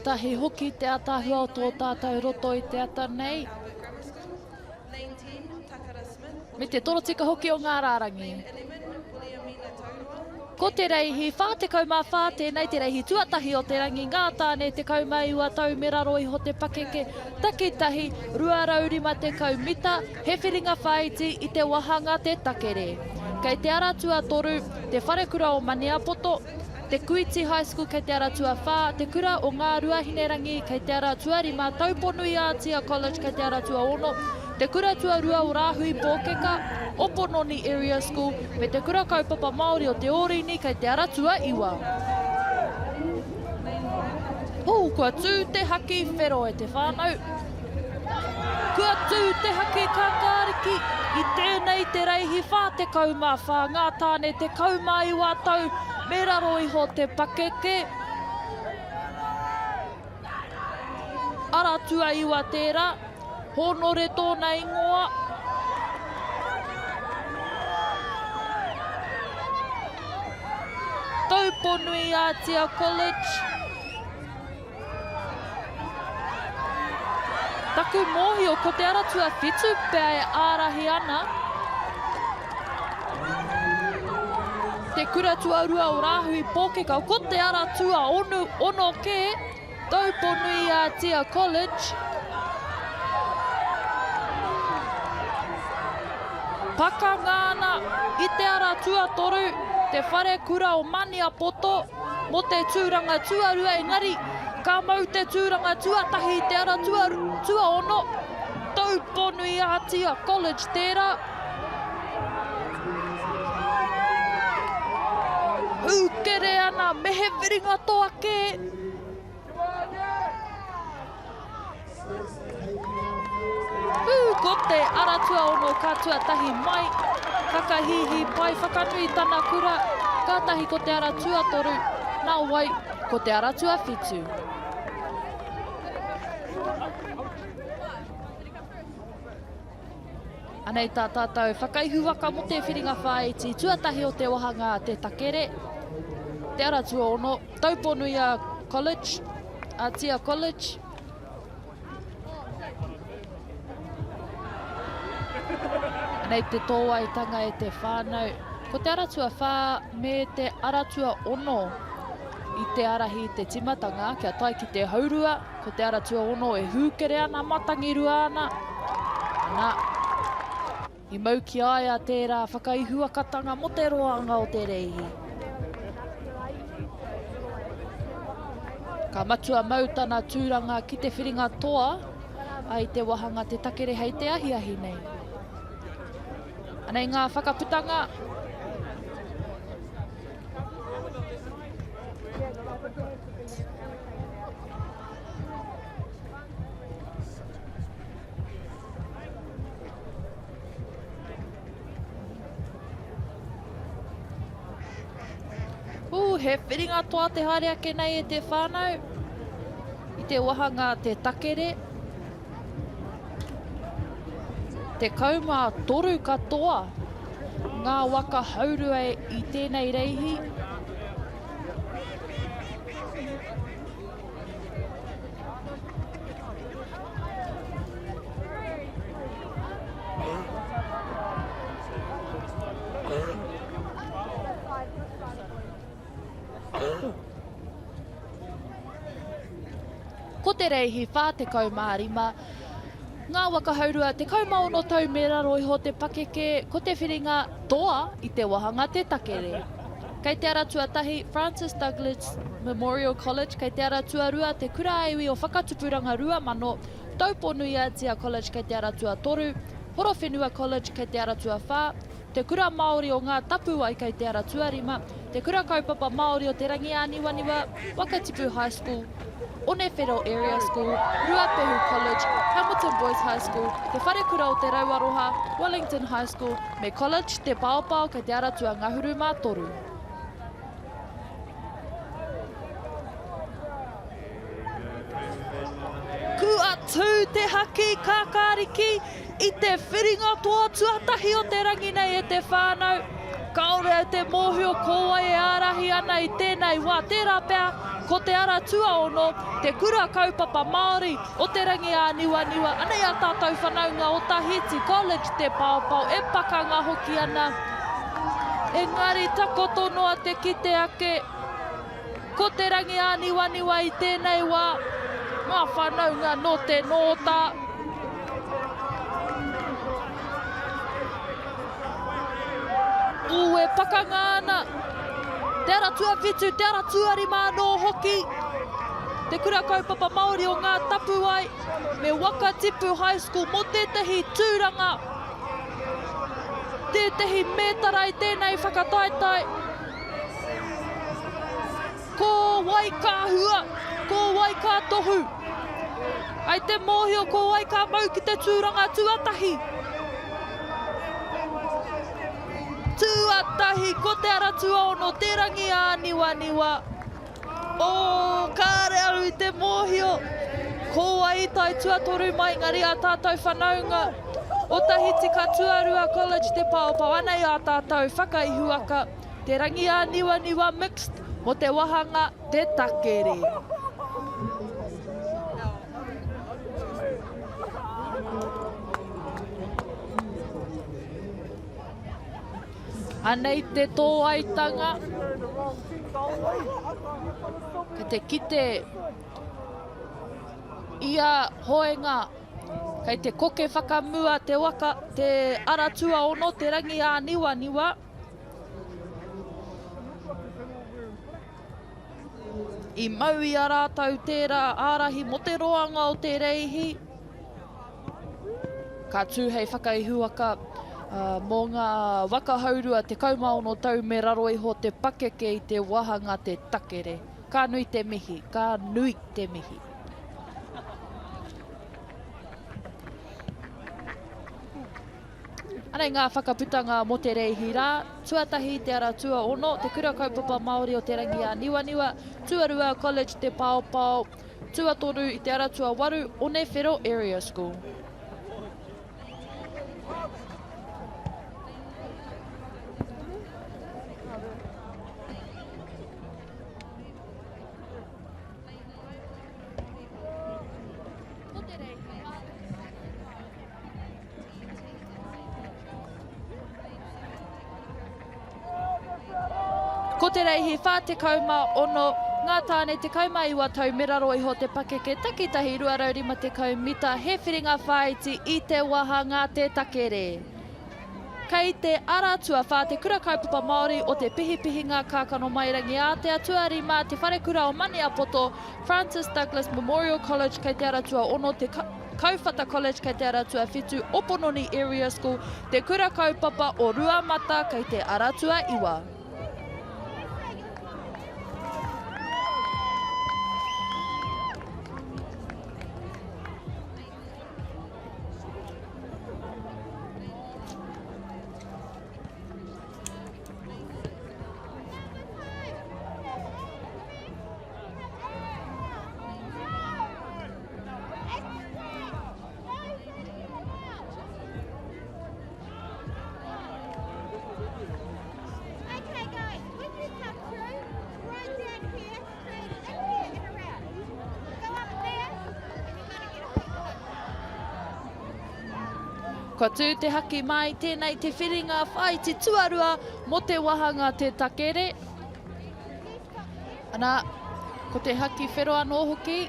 Tētahi hoki te atahua o tō tātou roto i te ata nei. Me te torotika hoki o ngā rārangi. Ko te reihi, whātekau mā whā, tēnei te reihi tuatahi o te rangi, ngā tāne te kaumaiua tau me raro iho te pakeke, takitahi, rua raurima te kaumita, he whiringa whaiti i te wahanga te takere. Kei te aratua toru, te wharekura o Maniapoto, te Kuiti High School kei te aratua whā, te kura o ngā ruahinerangi kei te aratua rima, Tauponu i Atia College kei te aratua ono, te kura tuarua o Rāhui Pōkeka, Opononi Area School, me te kura kaupapa Māori o te Orini kei te aratua iwa. Kua tū te haki whero e te whānau. Kua tū te haki kakāriki, i tēnei te reihi whātekau mā whā, ngā tāne te kaumaiwa tau, me raro iho te pakeke. Aratua iwa tērā, honore tōna ingoa. Tauponu i Atia College. Taku mōhio ko te aratua whitu pēa e ārahi ana. Te kura tuarua o Rāhui Pōkeka, ko te aratua ono ke, Tauponu i Atia College. Pakangāna i te aratua toru, te whare kura o Maniapoto, mo te tūranga tuarua engari, ka mau te tūranga tuatahi te aratua tua ono, Tauponu i Atia College tērā. Hūkere ana, mehe whiringa toa ke. Ko te aratua ono ka tuatahi mai, kakahihi pai whakanui tana kura, kātahi ko te aratua toru, nā wai ko te aratua whitu. Anei tā tātou whakaihu waka mo te whiringa whaiti, tuatahi o te wahanga te takere, te aratua ono, Tauponu i College, Atia College. Nei te tōaitanga e te whānau. Ko te aratua whā me te aratua ono i te arahi te timatanga, kia tai ki te haurua. Ko te aratua ono e hūkere ana, matangirua ana. Nā, i mau ki aia tērā whakaihuakatanga mo te roanga o te reihi. Ka matua mau tana tūranga ki te whiringa toa, ai te wahanga te takere hei te ahiahi nei. Anei ngā whakaputanga. He whiringa toa te haere ake nei e te whānau. I te wahanga te takere. Te kauma toru katoa, ngā waka haurua i tēnei reihi. Ko te reihi whātekau mārima, ngā waka haurua te kaumaono tau me raro iho te pakeke, ko te whiringa toa i te wahanga te takere. Kei te aratua tahi Francis Douglas Memorial College, kei te aratua rua te kuraiwi o whakatupuranga rua mano, Tauponu i Atia College kei te aratua toru, Horowhenua College kei te aratua whā, te kura Māori o ngā tapua i kei te aratua rima, te kura kaupapa Māori o te rangi aniwaniwa, Waka Tipu High School, Onewhero Area School, Ruapehu College, Hamilton Boys High School, te wharekura o te Rauaroha, Wellington High School, me College te Paopao kei te aratua ngahuru mā toru. Kua tū te haki kakāriki i te whiringa toa tuatahi o te rangi nei e te whānau. Kaore te mōhio koa e ārahi ana I tēnei wā. Tērā pēr, ko te ara tuaono, te kura kaupapa Māori o te rangi a niwa. Ana I a tātou whanaunga o Tahiti College te paopao, e pakanga hoki ana. Engari takoto noa te kite ake, ko te rangi a niwa I tēnei wā. Ngā whanaunga no te nōta. E pakanga ana. Te ara tua whitu, te ara tuarima no hoki. Te kura kaupapa Māori o ngā tapu ai. Me Waka Tipu High School mo tētahi tūranga. Tētahi mētara I tēnei whakataitai. Ko wai ka hua, ko wai ka tohu. Ai te mōhio ko wai ka mau ki te tūranga tuatahi. Tuatahi, ko te ara tuaono, te rangi a niwa. O, kāre aru I te mōhio. Ko ai tai tuatoru mai ngari a tātou whanaunga. O Tahiti ka Tuarua College te paopao ana I a tātou whakaihuaka. Te rangi a niwa mixed mo te wahanga te takere. Anei te tō aitanga. Ka te kite ia hoenga. Kei te koke whakamua te waka, te aratua ono, te rangi a niwa. I mau I a rātau tērā ārahi mo te roanga o te reihi. Ka tūhei whakaihuaka. Mō ngā wakahaurua te kaumaono tau me raro iho te pakeke I te wahanga te takere. Ka nui te mihi, ka nui te mihi. Anei ngā whakaputanga mo te reihi rā. Tuatahi te ara tua ono, te kura kaupapa Māori o te rangi a niwa. Tuarua College te paopao. Tuatoru I te ara tua waru, Onewhero Area School. Ko te reihi whā te kauma ono, ngā tāne te kauma iwa tau meraro iho te pakeke takitahi 250 mita he whiringa whaiti I te wahanga te takere. Kei te aratua whā te kura kaupapa Māori o te pihipihinga kākano mairangi a te atuarima te wharekura o Maniapoto, Francis Douglas Memorial College kei te aratua ono te Kauwhata College kei te aratua whitu Opononi Area School, te kura kaupapa o Ruamata kei te aratua iwa. Kua tū te haki mai tēnei te whiringa whaiti tuarua mo te wahanga te takere. Ana, ko te haki wheroa no hoki.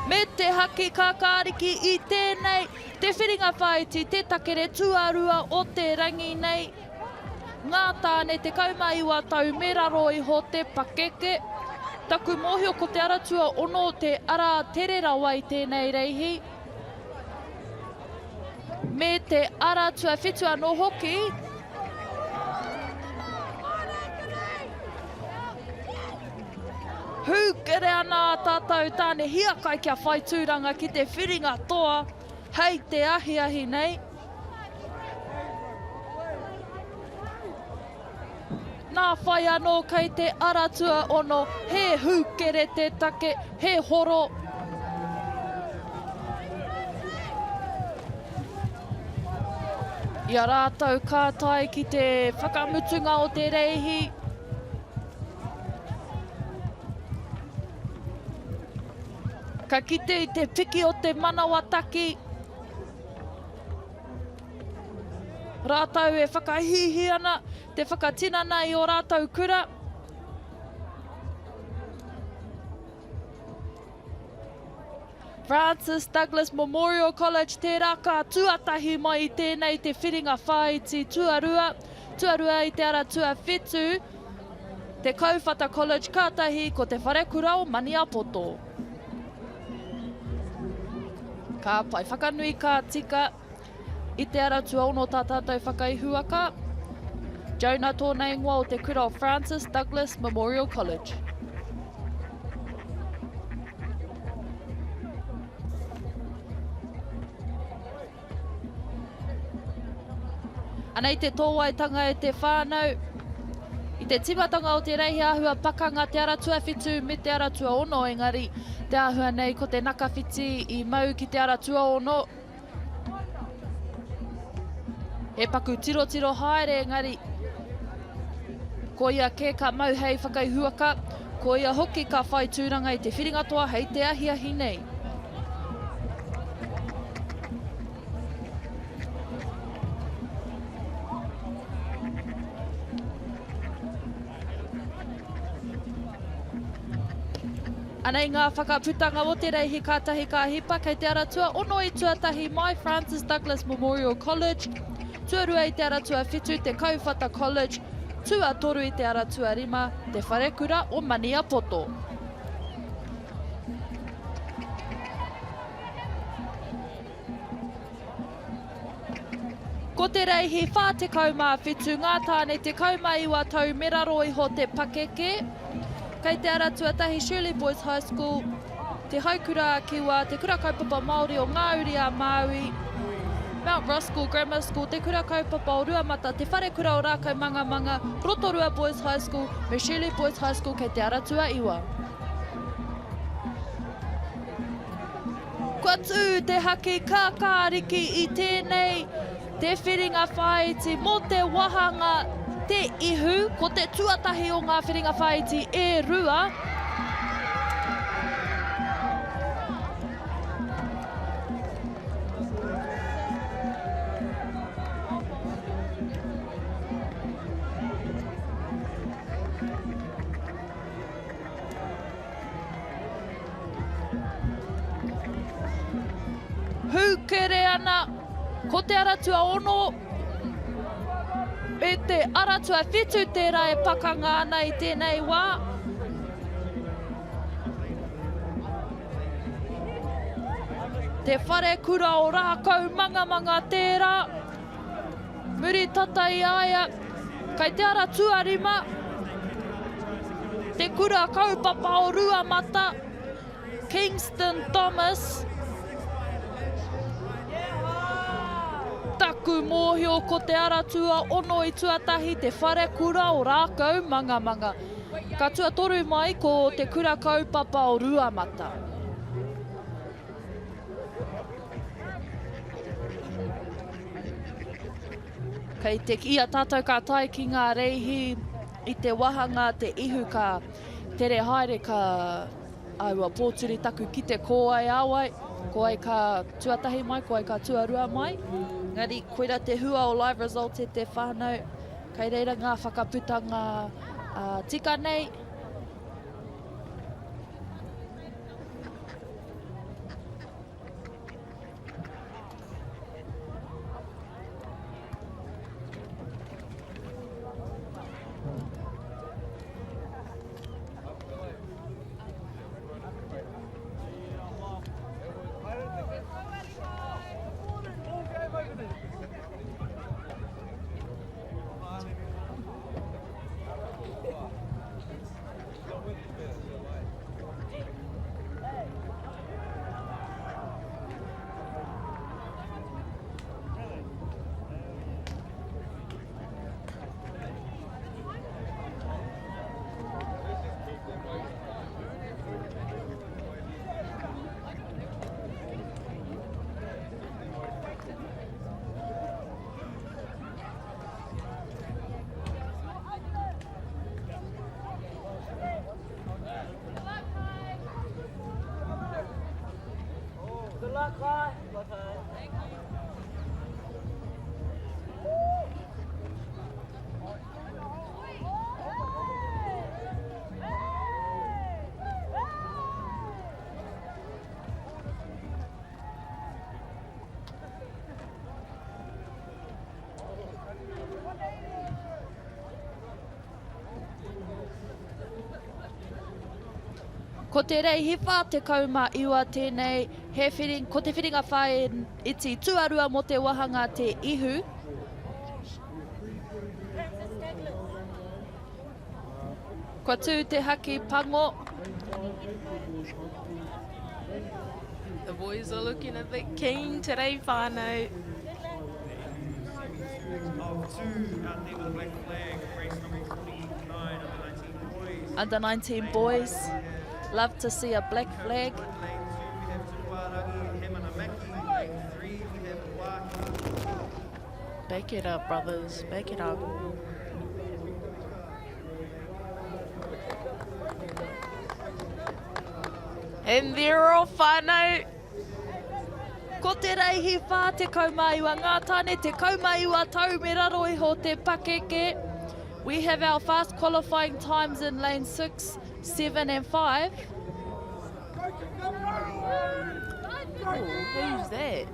Me te haki kākāriki I tēnei te whiringa whaiti te takere tuarua o te rangi nei. Ngā tāne te kaumaiwa tau me raro iho te pakeke. Taku mōhio ko te aratua ono te ara tere rawa I tēnei reihi. Me te aratua whitua no hoki. Hūkere ana tātou tāne hiakai kia whai tūranga ki te whiringa toa. Hei te ahi nei. Nā whai anō kei te aratua ono, he hūkere te take, he horo. Ia rātou kātai ki te whakamutunga o te reihi. Ka kite i te piki o te manawa taki. Rātou e whakahihi ana, te whakatinana i o rātou kura. Francis Douglas Memorial College, tērā ka tuatahi mai i tēnei te whiringa whaiti tuarua. Tuarua i te ara tuawhetu, te Kauwhata College kātahi ko te wharekura o Maniapoto. Ka pai whakanui ka tika i te ara tuaono tā tātou whakaihuaka. Jonah tōna ingoa o te kura o Francis Douglas Memorial College. Anei te tōwaitanga e te whānau, i te timatanga o te reihi āhua pakanga te ara tuawhitu me te ara tuaono, engari te āhua nei ko te nakawhiti i mau ki te ara tuaono. E paku tiro tiro haere, engari ko ia ke ka mau hei whakaihuaka, ko ia hoki ka whai tūranga i te whiringatoa hei te ahiahi nei. Anei ngā whakaputanga o te reihi kātahi ka hipa kei te aratua ono i tuatahi mai Francis Douglas Memorial College, tuarua i te aratua whitu te Kauwhata College, tua toru i te aratua rima te wharekura o Maniapoto. Ko te reihi whā te kaumā whitu ngā tāne te kaumā iwa tau meraro iho te pakeke, kei te ara tuatahi Shirley Boys High School, te haukura a Kiwa, te kura kaupapa Māori o MΑORI a Maui, Mount Roskill Grammar School, te kura kaupapa o Ruamata, te wharekura o Rākau Mangamanga, Rotorua Boys High School, me Shirley Boys High School kei te ara tua iwa. Kua tū te haki kākāriki i tēnei, te whiringa whaiti mō te wahanga, te ihu, ko te tuatahi o ngā whiringa whaiti e rua. Hūkere ana, ko te aratua ono, e te aratua whitu tērā e pakanga ana i tēnei wā. Te wharekura o Rākau Mangamanga tērā. Muri tata i aia, kei te aratua rima. Te kura kaupapa o Ruamata, Kingston Thomas. Taku mōhio ko te aratua ono i tuatahi te wharekura o Rākau Mangamanga. Ka tua toru mai ko te kura kaupapa o Ruamata. Kei te ia tātou ka tai ki ngā reihi i te wahanga te ihu ka tere haere ka aua pōturi taku ki te kōai awai. Ko ai ka tuatahi mai, ko ai ka tuarua mai. Ngari, koira te hua o live result e te whānau. Kei reira ngā whakaputanga tika nei. Ko te reihi whā te kauma iwa tēnei, ko te whiringa whae iti tuarua mo te wahanga te ihu. Kua tū te haki pango. The boys are looking a bit keen today, whānau. Of two out there with a black flag, race number 49, Under 19 boys. Love to see a black flag. Lane 2 we have Tuarangi, Hemanamaki. Lane 3 we have Waka. Back it up, brothers. Back it up. And they're off, whānau. Ko te reihi whā te kaumaiwa ngā tāne, te kaumaiwa tau me raro iho te pakeke. We have our fast qualifying times in lane 6, 7 and 5. Oh, who's that?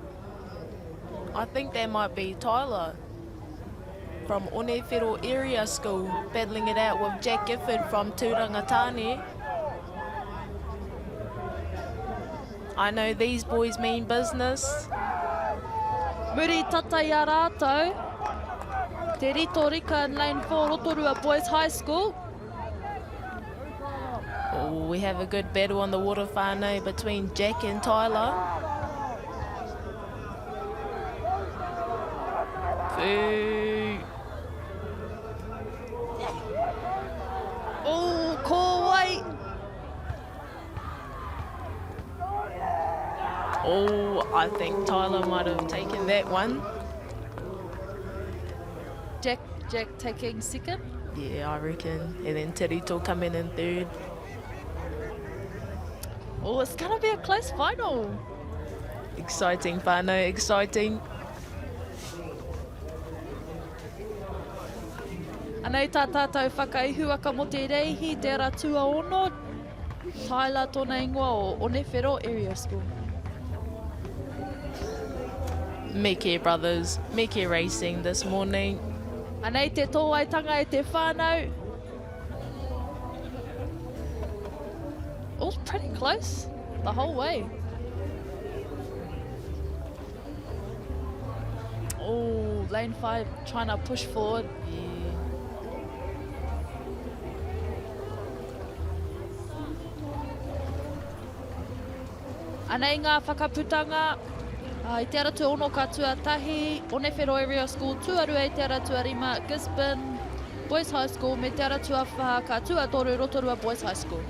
I think that might be Tyler from Onewhiro Area School, battling it out with Jack Gifford from Tūrangatane. I know these boys mean business. Muri tata ia rātou. Te rito rika in lane 4, Rotorua Boys High School. Oh, we have a good battle on the water, whānau, between Jack and Tyler. Foo. Oh, kōwai. Oh, I think Tyler might have taken that one. Jack taking second. Yeah, I reckon. And then Terito coming in third. Oh, it's gonna be a close final. Exciting, whānau, exciting. Anei tā tātou whakaihuaka mo te reihi, te ratua ono. Tyler tōna ingoa o Onewhiro Area School. Meke brothers, Meke racing this morning. Anei te tōaitanga e te whānau. All pretty close the whole way. Oh, lane 5 trying to push forward. Anei ngā whakaputanga. I te aratu ono ka tuatahi, Onewhiro Area School, tuarua I te aratua rima, Gisborne Boys High School, me te aratua wha ka tuatoru, Rotorua Boys High School.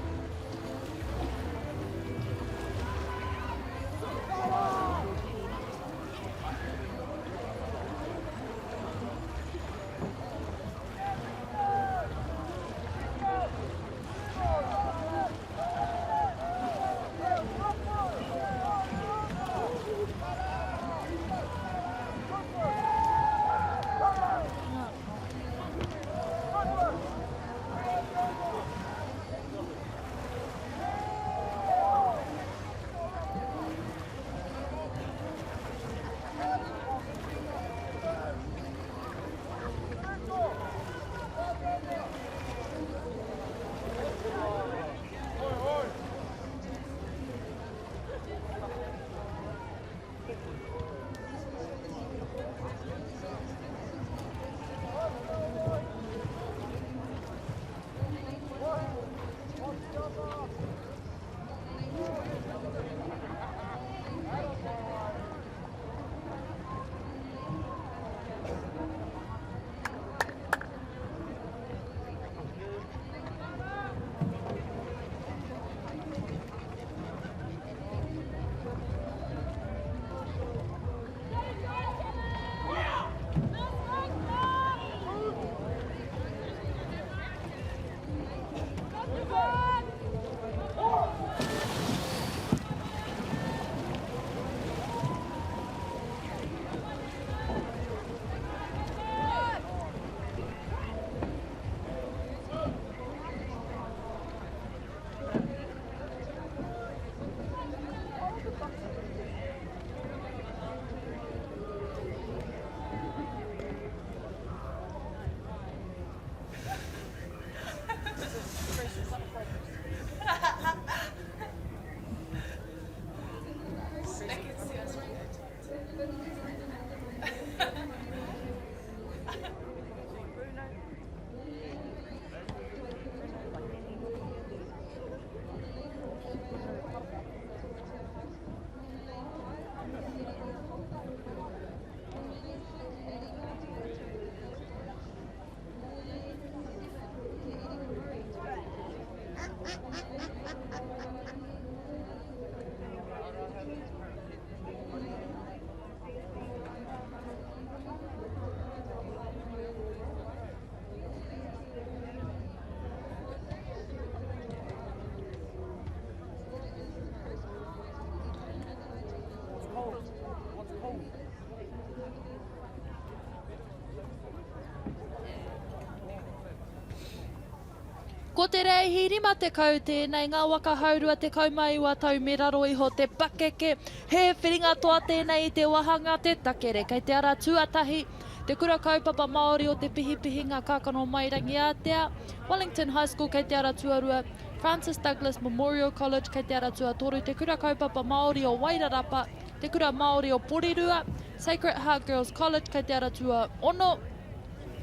Ko te reihi rima te kau tēnei, ngā waka haurua te kaumaiwa tau me raro iho te pakeke. He whiringa toa tēnei i te wahanga te takere. Kei te ara tuatahi, te kura kaupapa Māori o te pihipihi ngā kākano mairangi Atea. Wellington High School kei te ara tuarua. Francis Douglas Memorial College kei te ara tuatoru. Te kura kaupapa Māori o Wairarapa. Te kura Māori o Porirua. Sacred Heart Girls College kei te ara tua ono.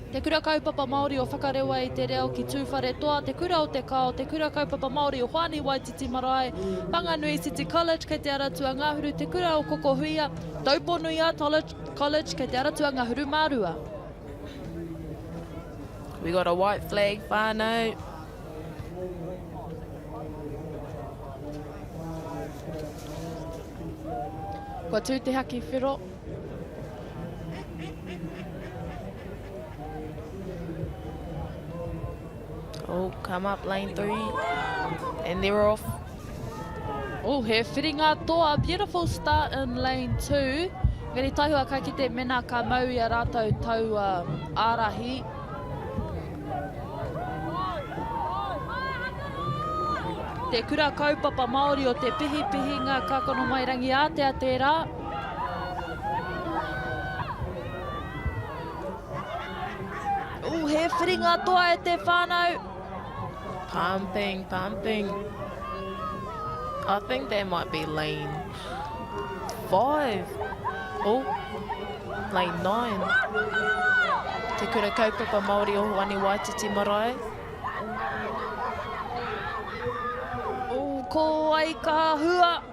Te kura kaupapa Māori o Whakarewa i te reo ki tūwhare toa, te kura o te kao, te kura kaupapa Māori o Hoani Waititi Marae, Whanganui City College kei te aratua Ngāhuru, te kura o Kokohuia, Tauponuia College kei te aratua Ngāhuru Mārua. We got a white flag, whānau. Kua tū te haki whiro. Oh, come up lane 3. And they're off. Oh, he whiringa toa. Beautiful start in lane 2. Ngari taihua kai ki te mena ka mau i a rātou tau ārahi. Te kura kaupapa Māori o te pihipihi ngā kākano mairangi Atea tērā. Oh, he whiringa toa e te whānau. Pumping, pumping. I think that might be lane 5. Oh, lane 9. Te kura kaupapa Māori o Hoani Waititi Marae. Oh, ko ai ka hua.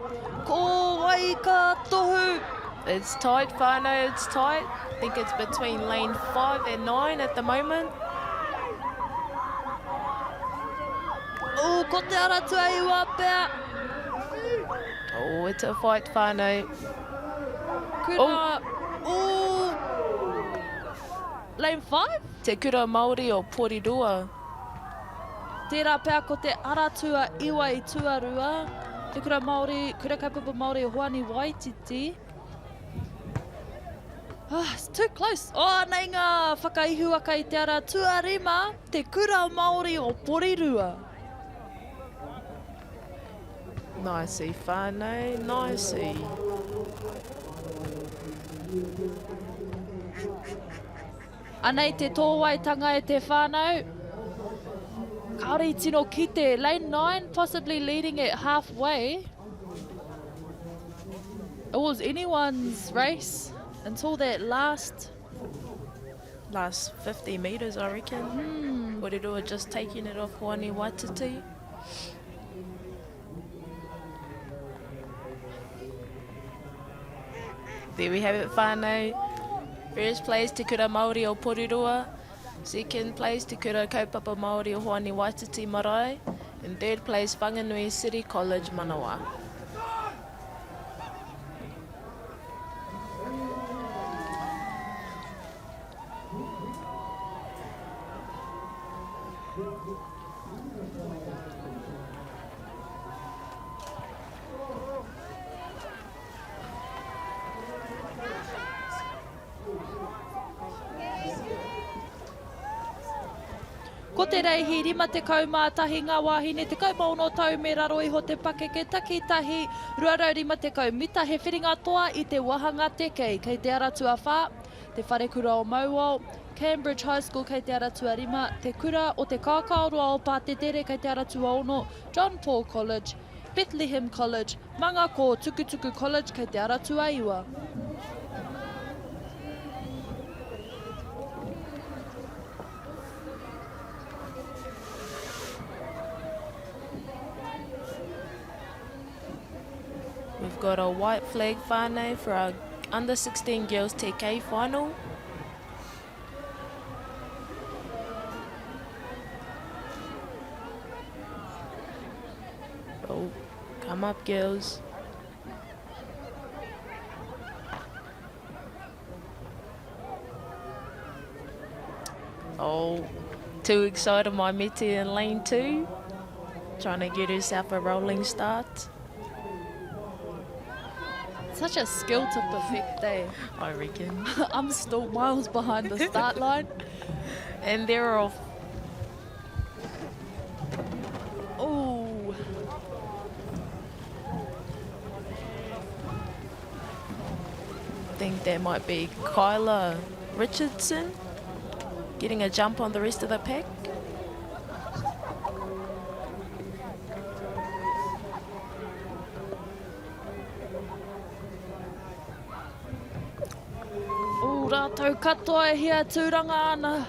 Ko ai ka tohu. It's tight, whānau, it's tight. I think it's between lane 5 and 9 at the moment. Oh, ko te aratua i wapea. Oh, it's a fight, whānau. Kura. Oh. Lane 5? Te kura Māori o Porirua. Tērā pēr ko te aratua iwa i tuarua. Te kura Māori, kura kaupapa Māori o Hoani Waititi. Ah, it's too close. Oh, nei ngā whakaihu aka i te ara tuarima, te kura Māori o Porirua. Nicey, whānau, nicey. Anei te tōwaitanga e te whānau. Kaori tino kite, lane 9 possibly leading it halfway. It was anyone's race until that last 50 metres, I reckon. Porirua just taking it off Hoani Waititi. There we have it, whānau. First place, Te Kura Māori o Porirua. Second place, Te Kura Kaupapa Māori o Hoani Waititi Marae. And third place, Whanganui City College Manawa. Ko te reihi rima te kaumātahi ngā wāhine, te kaumaono tau me raro iho te pakeke takitahi, ruarau rima te kaumita, he whiringa toa i te wahanga te kei, kei te aratua whā, te wharekura o Mauao, Cambridge High School kei te aratua rima, te kura o te kākaoroa o Pātetere kei te aratua ono, John Paul College, Bethlehem College, Manga ko Tukutuku College kei te aratua iwa. We've got a white flag whānau for our under 16 girls TK final. Oh, come up girls. Oh, too excited my Meti in lane 2. Trying to get herself a rolling start. Such a skill to perfect day. I reckon. I'm still miles behind the start line. And they're off. think that might be Kyla Richardson getting a jump on the rest of the pack. O rātou katoa e hia tūranga ana.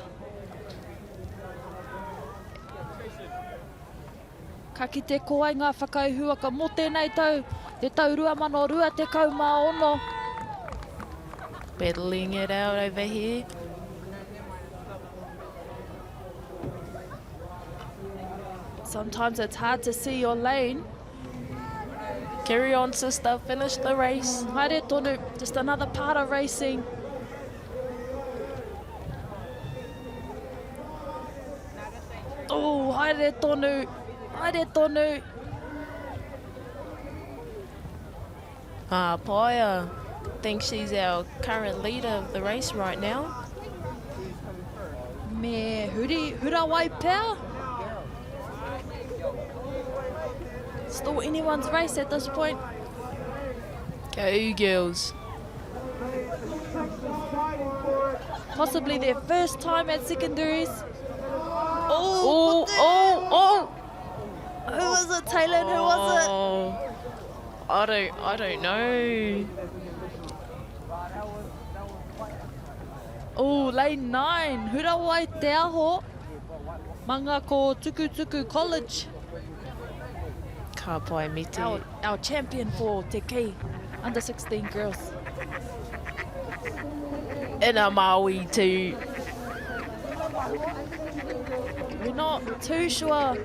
Ka ki te koai ngā whakauhuaka mō tēnei tau, te tau 2026. Battling it out over here. Sometimes it's hard to see your lane. Carry on, sister. Finish the race. Haere tonu, just another part of racing. Oh, haere tonu, haere tonu. Paia thinks she's our current leader of the race right now. Me hura wai pēr. Still anyone's race at this point. Go girls. Possibly their first time at secondaries. Oh, oh, oh! Who was it, Taylor? Who was it? Oh, I don't know. Oh, lane 9. Hura wai te aho. Manga ko Tukutuku College. Ka pai me te. Our champion for te kei. Under 16 girls. And a Maui too. We're not too sure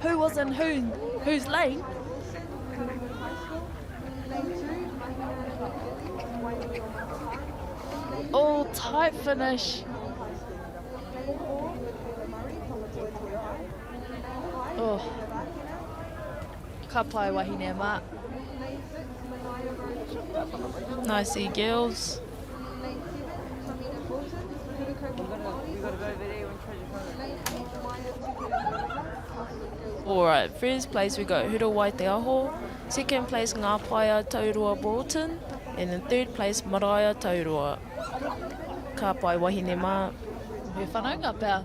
who was in whose lane. Oh, tight finish. Oh. Ka pai wahine mā. Nicey girls. Alright, first place we got Hura Wai Te Aho, second place Ngā Paia Taurua Broughton, and in third place Maraia Taurua. Ka pai wahine mā. Me whanaunga pēr.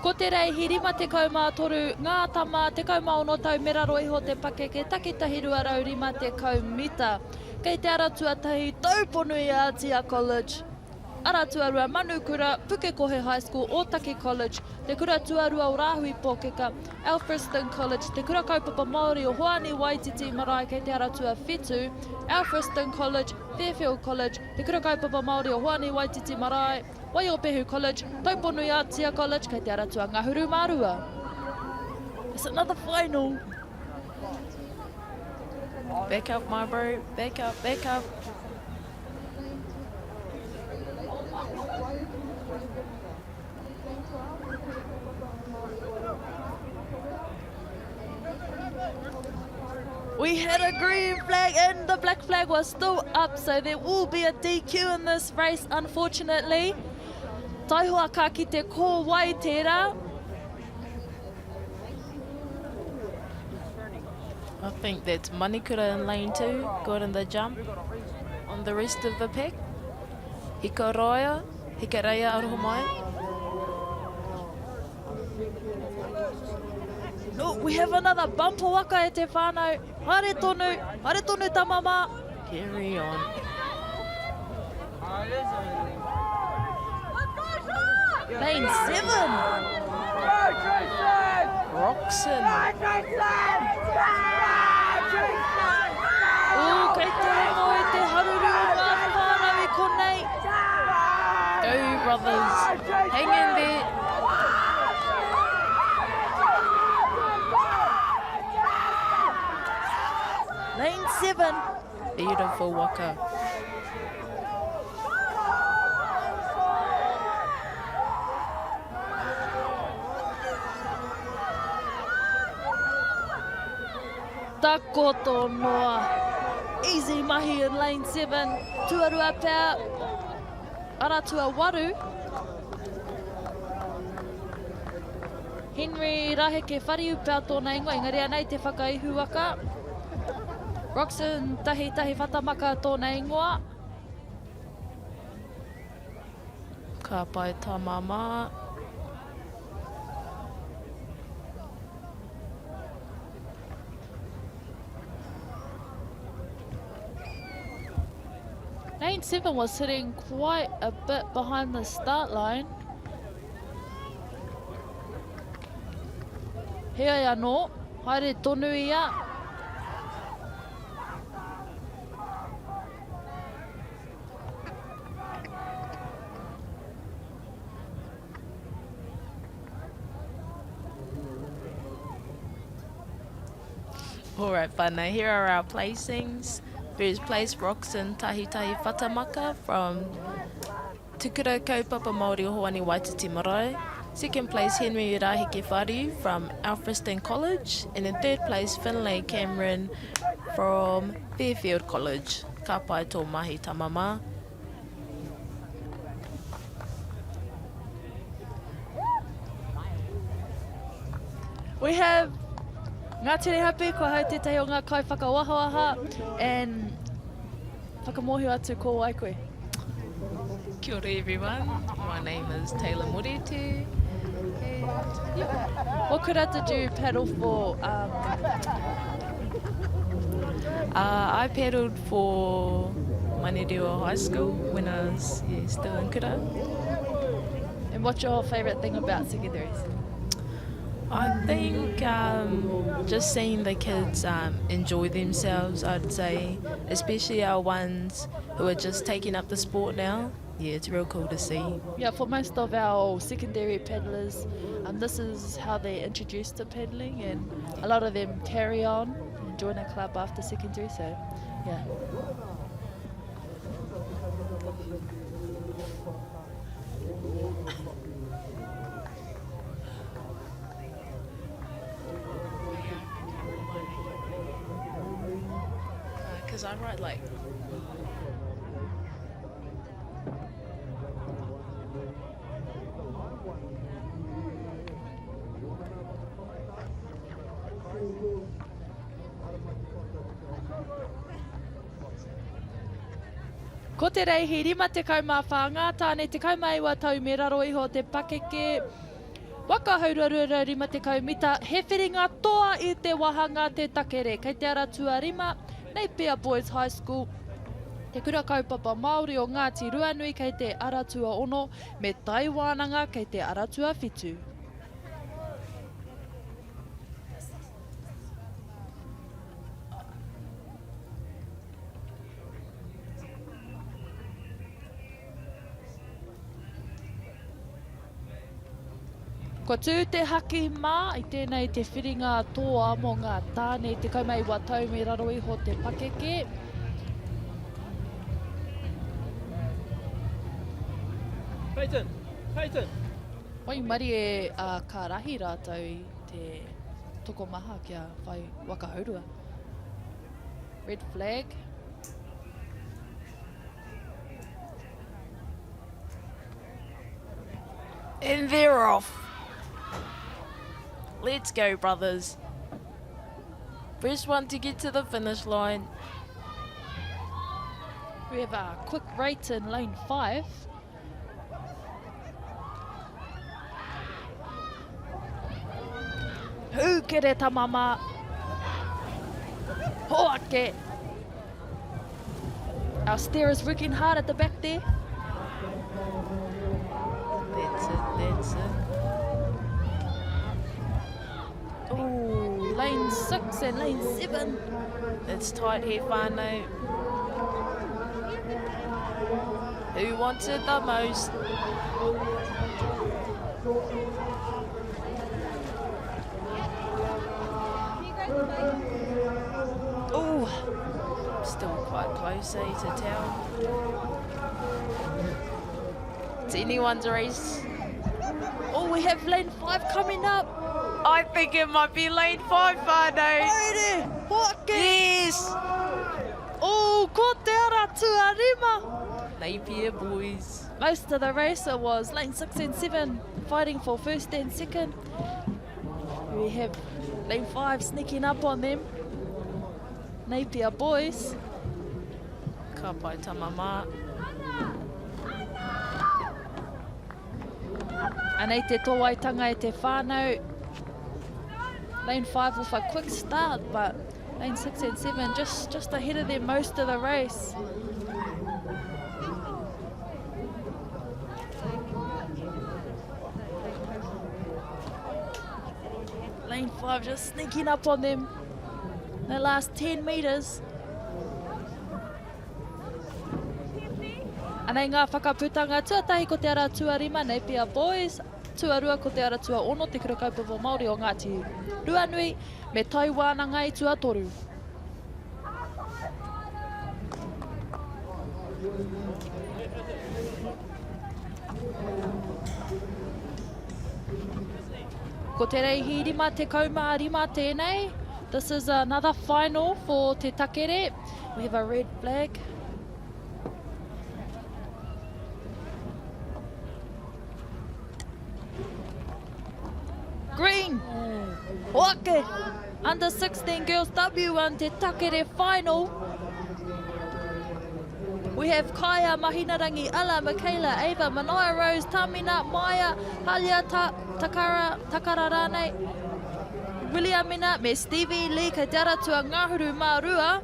Ko te rei hirima te kaumā toru, ngā tama te kaumā tau meraro iho te pake ke takitahi ruarau rima te kaumita. Kei te ara tuatahi tauponu i Aotea College. Ara tuarua Manukura, Pukekohe High School, Otaki College, te kura tuarua o Rāhui Pōkeka, Alfriston College, te kura kaupapa Māori o Hoani Waititi Marae kei te ara tua Whitu, Alfriston College, Fairfield College, te kura kaupapa Māori o Hoani Waititi Marae, Waiopehu College, Tauponu i Aotea College, kei te ara tua Ngahuru Mārua. It's another final. Back up, my bro. Back up, back up. We had a green flag and the black flag was still up, so there will be a DQ in this race, unfortunately. Taihua ka ki te kō wai tērā. I think that's Manikura in lane 2, got in the jump on the rest of the pack. Hikareia aroha mai. Oh, we have another bumper waka e te whānau. Haere tonu tamama. Carry on. Lane 7. Roxon. Oh, kei te rongo e te haruru o ngā whānau i konei. Go, brothers. Hang in there. Lane 7. Beautiful waka. Takoto noa. Easy mahi in lane 7. Tuarua pēr. aratua waru. Henry rahe ke whariu pēr tōna ingoa, engari anei te whakaihu waka. Roxanne tahi whatamaka tōna ingoa. Ka pai tā mama. Lane 7 was sitting quite a bit behind the start line. Heai anō, haere tonu ia. Alright, whānau, here are our placings. First place, Roxanne Tahi Whatamaka from Tukura Kaupapa Māori o Hoani Waititi Marae. Second place, Henry Rahike Whariu from Alfriston College. And in third place, Finlay Cameron from Fairfield College. Ka pai tō mahi tamama. We have ngā tere hape, kua hau tētahi o ngā kai whakawahawaha, and whakamohi atu ko ai koe. Kia ora everyone, my name is Taylor Moretu. What kura did you paddle for? I paddled for Manerua High School when I was still in kura. And what's your favourite thing about secondaries? I think just seeing the kids enjoy themselves, I'd say, especially our ones who are just taking up the sport now. Yeah, it's real cool to see. Yeah, for most of our secondary paddlers, this is how they're introduced to paddling, and a lot of them carry on and join a club after secondary, so yeah. Because I write like... Ko te reihi, rima te kaumā whāngā, tāne te kaumā iwa tau me raro iho te pakeke. Waka haurarura rima te kaumita, he whiringa toa i te wahanga te takere. Kei te aratua rima, nei pia Boys High School. Te kura kaupapa Māori o Ngāti Ruanui kei te aratua ono, me Taiwananga kei te aratua whitu. Ko tū te haki mā i tēnei te whiringa toa mō ngā tāne te kaumei wa tau me raro iho te pakeke. Peyton! Wai mari e ka rahi rātou i te toko maha kia whai waka haurua. Red flag. And they're off. Let's go, brothers. First one to get to the finish line. We have a quick rate in lane 5. Hūkere tamama. Hoake. Our steer is working hard at the back there. That's it. Ooh, lane 6 and lane 7. It's tight here, whānau. Who wants it the most? Ooh, Still quite close, to tell. It's anyone's race. oh, we have lane 5 coming up. I think it might be lane 5, whānau. Haere, hoake. Yes! Oh, ko te aratua rima. Napier boys. Most of the race it was lane 6 and 7 fighting for first and second. We have lane 5 sneaking up on them. Napier boys. Ka pai tamama. Anei te tōwaitanga e te whānau. Lane 5 with a quick start, but lane 6 and 7 just ahead of them most of the race. Lane 5 just sneaking up on them the last 10 metres. Anei ngā whakaputanga tuatahi ko te ara tuarima Napier boys, tuarua ko te ara tua ono te kura kaupapa Māori o Ngāti Ruanui, me Taiwānanga i tuatoru. Ko te reihi rima te kauma rima tēnei. This is another final for te takere. We have a red flag. Green! Wake! Under 16 girls W1 te takere final. We have Kaya, Mahinarangi, Ala, Michaela, Ava, Manoia Rose, Tamina, Maya, Halia, Takara Rane, Williamina, me Stevie Lee, kei te ara tua Ngāhuru MΑORI.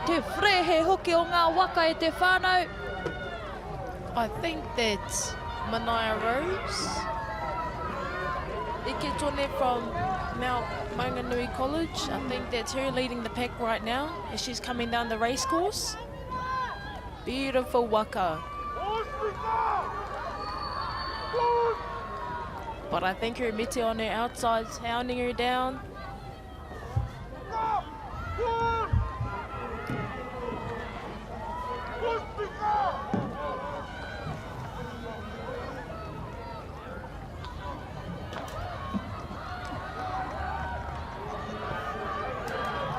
Te whrehe hoki o ngā waka e te whānau. I think that's Manoia Rose. Ike tone from Mount Maunganui College. I think that's her leading the pack right now as she's coming down the race course. Beautiful waka. But I think her mete on her outside's hounding her down.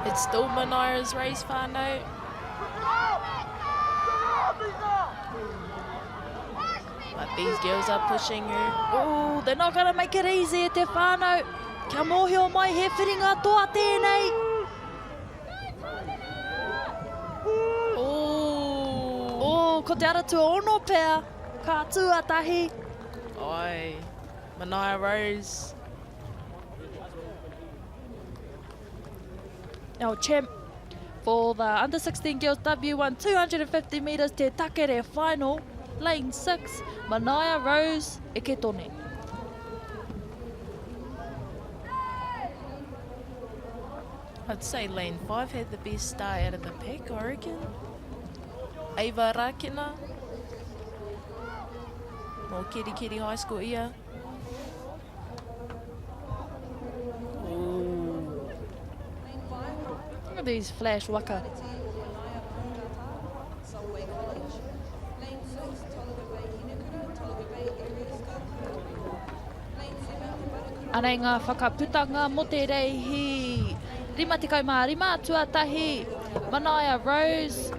It's still Manoia's race, whānau. But these girls are pushing her. Oh, they're not going to make it easy e te whānau. Kia mōhio mai he whiringa toa tēnei. Oh, ko te ara tua ono pēr. Ka tuatahi. Oi, Manoia Rose. Our champ for the under 16 girls W1 250 metres te takere final, lane 6, Manoia Rose Eketone. I'd say lane 5 had the best start out of the pack, I reckon. Ava Rakina. More Kiri High School ia. Look at these flash waka. Anei ngā whakaputanga mo te reihi rima te kaumārima, tuatahi Manoia Rose,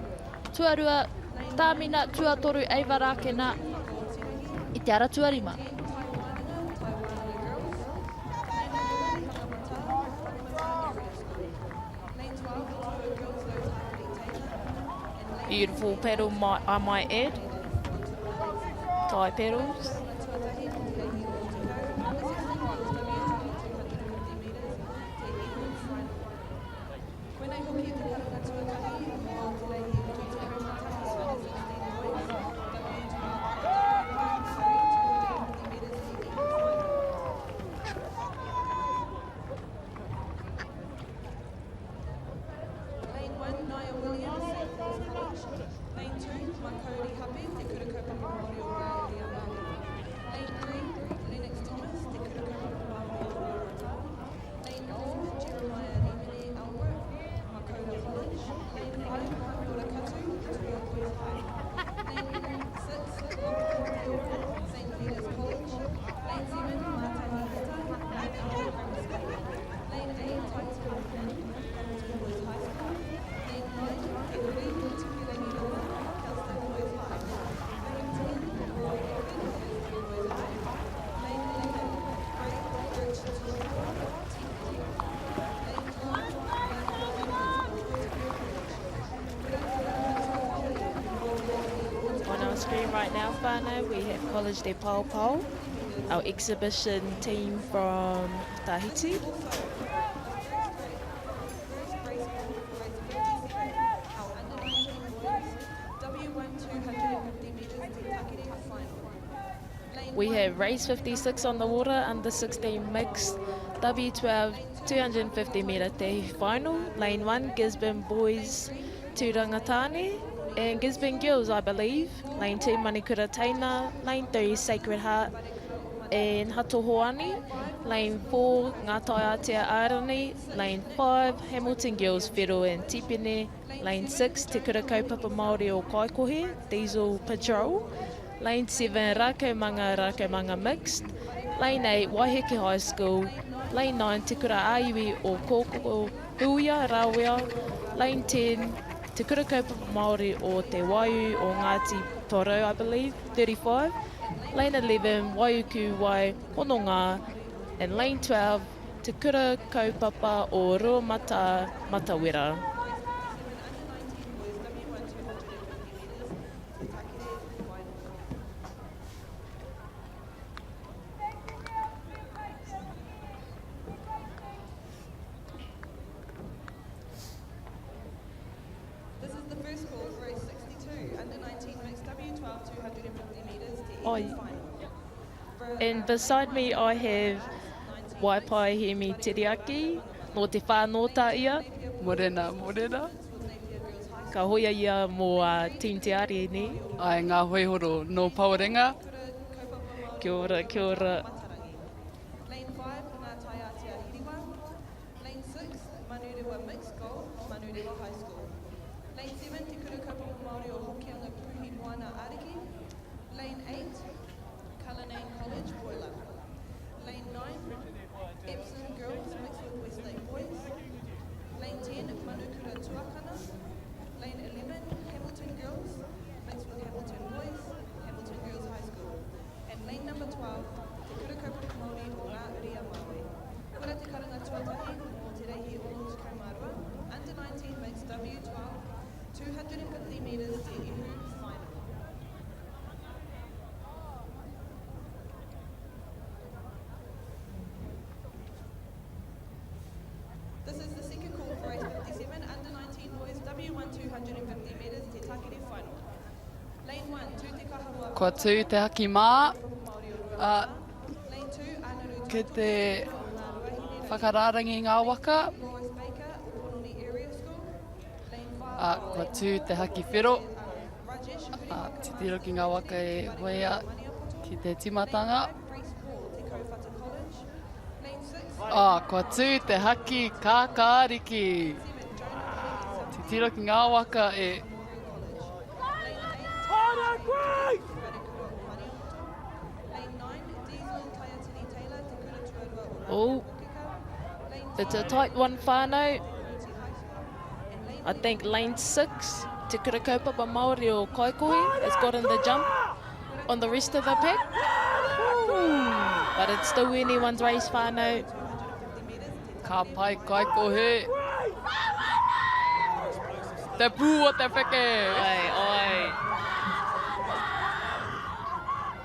tuarua Tāmina, tuatoru Ava Rakena i te ara tuarima. Beautiful pedal, I might add. Thai pedals. screen right now, whānau, we have College de Paupau, our exhibition team from Tahiti. We have race 56 on the water, under 16 mixed, W12 250 metre te final, lane 1 Gisborne boys to Rangatani, and Gisborne girls I believe, lane 2 Manikura Taina, lane 3 Sacred Heart and Hatohoani, lane 4 Ngātai Atea Arani, lane 5 Hamilton girls Whiro and Tipene, lane 6 Te Kura Kaupapa Māori o Kaikohe, Diesel Patrol, lane 7 Rakaumanga Mixed, lane 8 Waiheke High School, lane 9 Te Kura Aiwi o Koko Huia Rawea, lane 10 Te Kura Kaupapa Māori o Te Waiu o Ngāti Porou I believe, 35, lane 11 Waiuku Wai Hononga, and lane 12 Te Kura Kaupapa o Ruamata Matawera. And beside me I have Waipai Hemi Teriaki, no te whānota ia. Morena, morena. Ka hoia ia mō Team Te Ari ni. Ai ngā hoihoro no Paurenga. Kia ora, kia ora. Lane 5, Ngātai Atea Hiriwa. Lane 6, Manurewa Mixed Gold, Manurewa High School. Lane 7, Te Kura Kaupapa Māori o Hokianga Puhi Moana Ariki. Lane 8, Cullinane College Boiler. Lane 9, Epsom Girls mixed with Westlake Boys. Lane 10, Manukura Tuakana. Lane 11, Hamilton Girls mixed with Hamilton Boys, Hamilton Girls High School. And lane number 12, Te Kura Kaupapa Māori o MΑORI a Maui. Kura te karanga tuatahi o te reihi o Lūs Kaumarua, under 19 mixed W12, 250 metres te ihu final. This is the second call for race 57, under 19 boys, W1 250 metres te takere final. Lane 1, Tū te Kahawā. Kua tū te haki mā. Lane 2, Anaru Ki te whakararangi ngā waka. Royce Baker, Whanoni Area School. Lane 5, Kua tū te haki whiro. Rajesh Te tiro ki ngā waka e hoia ki te timatanga. Breeze Hall, Te Kaupata College. Lane 6, Kua tū te haki kākāriki. Te tiro ki ngā waka e Lane 9, Diesel Taiatini Taylor, Te Kura Tuarua o Oh, Lane it's a tight one whānau. I think lane 6, Te Kura Kaupapa Māori o Kaikohe has gotten the jump on the rest of the pack. But it's still anyone's race whānau. ka pai Kaikohe. Te pū o te wheke. Ai.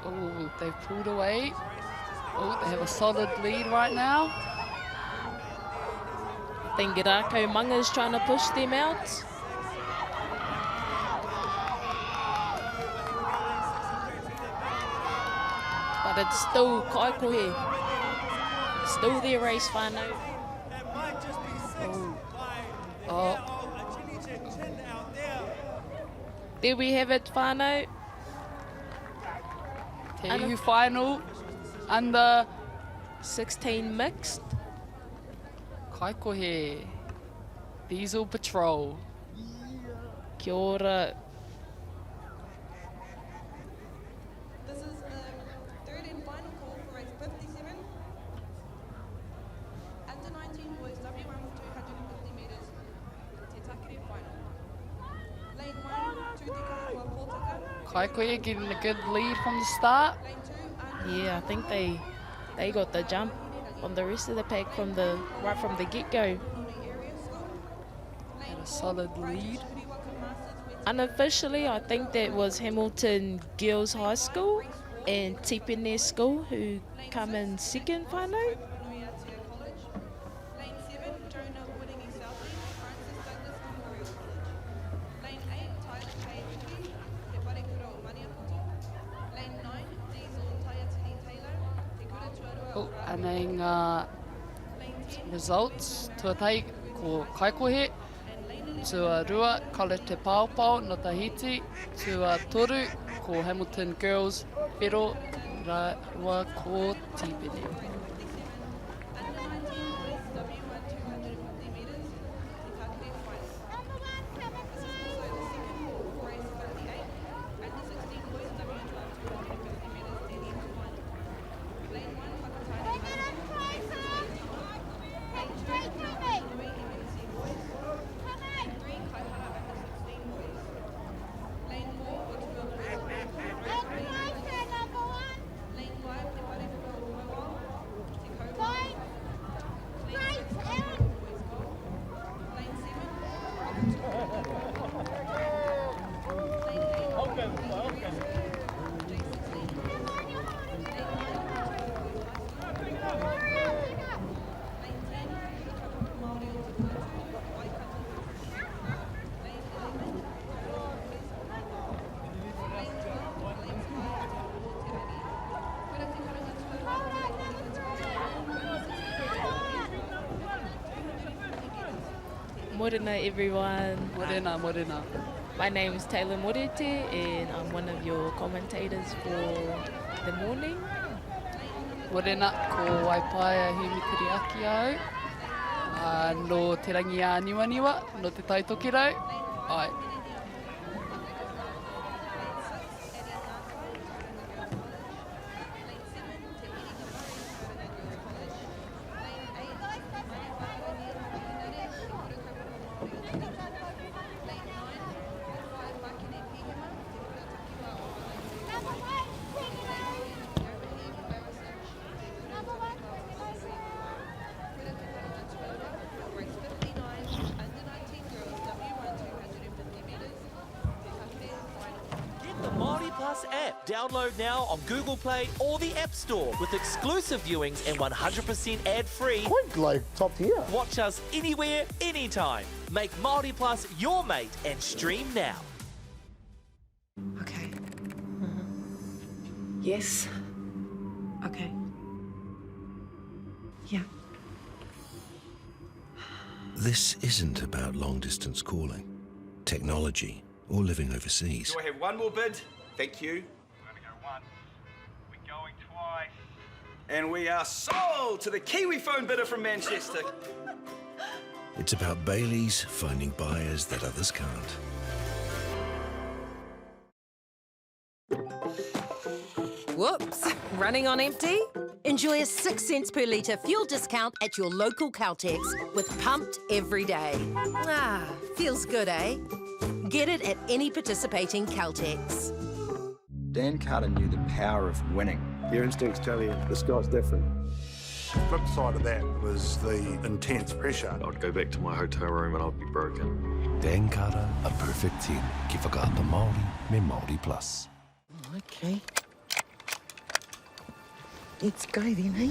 Oh, they've pulled away. Oh, they have a solid lead right now. I think Rakaumanga trying to push them out. But it's still Kaikohe. Still their race whānau. That might just be six. Oh, There we have it whānau. te ihu final under 16 mixed. Kaikohe. Diesel Patrol. Kia ora. This is the third and final call for race 57. Under 19 boys, W1 250 metres, te takere final. Lane 1, Tū te Kahawā Pōtaka. Kaikohe getting a good lead from the start. Lane 2, Yeah, I think they got the jump on the rest of the pack from the right from the get-go. Whanoni Area School. Lane A solid lead. Huriwaka Masters with Unofficially, I think that was Hamilton Girls High School and Tipene School who come in second whānau. Manuiatia College. Lane 7, Tona Winningi Southeast, Francis Douglas Memorial College. Lane 8, Tyler PhD, Te Parekura o Maniapoto. Lane 9, Diesel Taiatini Taylor, Te Kura Tuarua o Rāua. Anei ngā results tuatai ko Kaikohe, tua rua College Te Paopao no Tahiti, tua toru ko Hamilton Girls, pero rāua ko Tipene. Under 19 boys, W1 250 metres, Te Takere Final. This is also the second for race 58. Under 16 boys, W12 250 metres, Te Hima Final. Lane 1, Whakataane High School, race 89. Lane 2, Rui MNC boys. Lane 3, Kaihara under 16 boys. Lane 4, Rotorua boys, race 89. Lane 5, Te Parekura o Mawao, Te Kaurua. Lane 6, boys goal. Lane 7, Lane 8, J16. Lane 9, boys high school. Lane 10, Tikitapu Māori o Te Kuatu, Waikato. Lane 11, Rotorua boys. Lane 12, Lane Sky, Te Oterangi. Kura te karanga tuarua o Te Morena everyone. Morena, morena. My name is Taylor Morete and I'm one of your commentators for the morning. Morena ko Waipaia he mitiriaki au. No te rangi a niwaniwa, no te taitokirau. Ai. Get the MāORI Plus app. Download now on Google Play or the App Store with exclusive viewings and 100% ad-free. Quite like top tier. Watch us anywhere, anytime. Make MāORI Plus your mate and stream now. Okay. Yes. Okay. Yeah. This isn't about long-distance calling, technology, or living overseas. Do I have one more bid? Thank you. We're going to go once. We're going twice. And we are sold to the Kiwi phone bidder from Manchester. It's about Bailey's finding buyers that others can't. Whoops, running on empty? Enjoy a 6 cents per litre fuel discount at your local Caltex with Pumped every day. Ah, feels good, eh? Get it at any participating Caltex. Dan Carter knew the power of winning. Your instincts tell you the sky's different. Flip side of that was the intense pressure. I'd go back to my hotel room and I'd be broken. Dan Carter, a perfect 10. Ki whakaata Māori, me MāORI Plus. Okay. Let's go then, eh?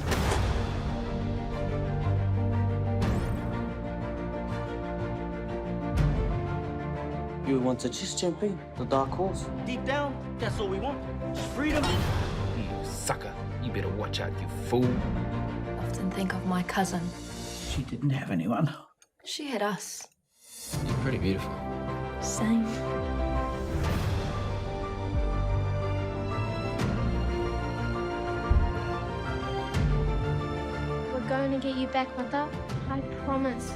You want a chess champion, the dark horse. Deep down, that's all we want. Just freedom. You sucker. You better watch out, you fool. I often think of my cousin. She didn't have anyone. She had us. You're pretty beautiful. Same. We're going to get you back, Mata. I promise.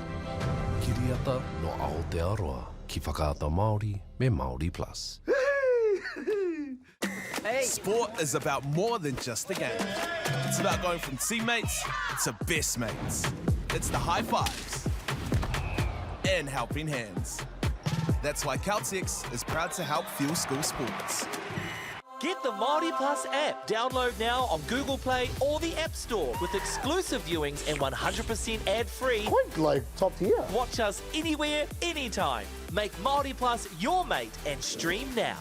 Kiriata no Aotearoa, ki whakaata Māori, me MāORI Plus. Hey. Sport is about more than just a game. It's about going from teammates to best mates. It's the high fives and helping hands. That's why Caltex is proud to help fuel school sports. Get the MāORI Plus app. Download now on Google Play or the App Store with exclusive viewings and 100% ad-free. Quite like top tier. Watch us anywhere, anytime. Make MāORI Plus your mate and stream now.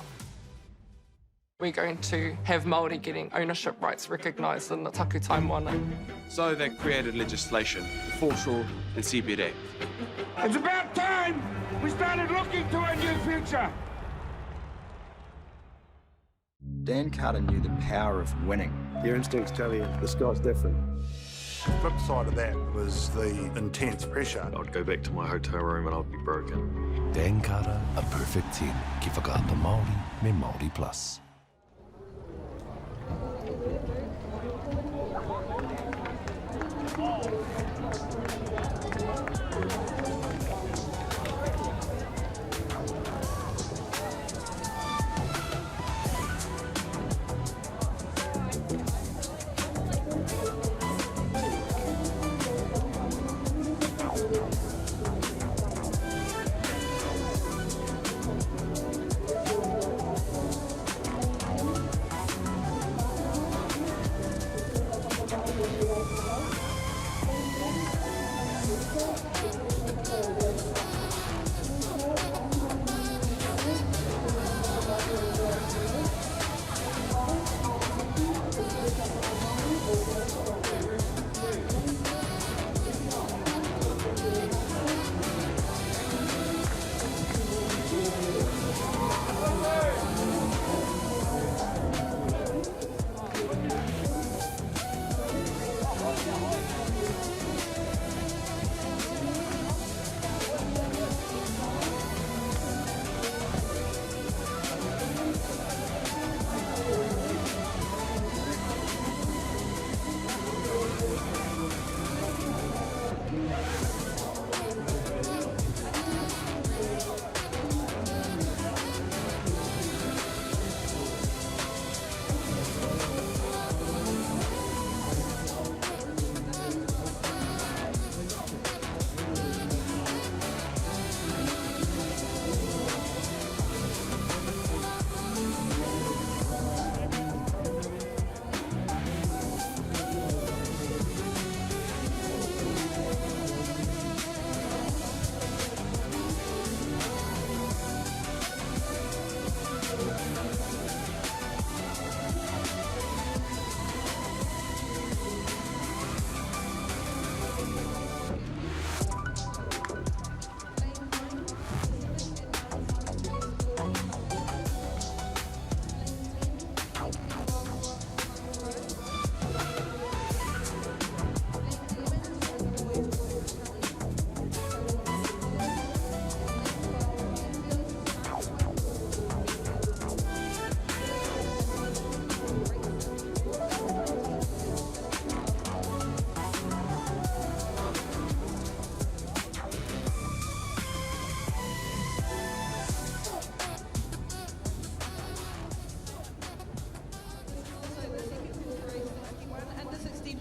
We're going to have Māori getting ownership rights recognised in the taku taimoana. So they created legislation, the Foreshore and Seabed Act. It's about time we started looking to a new future. Dan Carter knew the power of winning. Your instincts tell you the sky's different. The flip side of that was the intense pressure. I'd go back to my hotel room and I'd be broken. Dan Carter, a perfect 10. Ki whakaata Māori me MāORI Plus.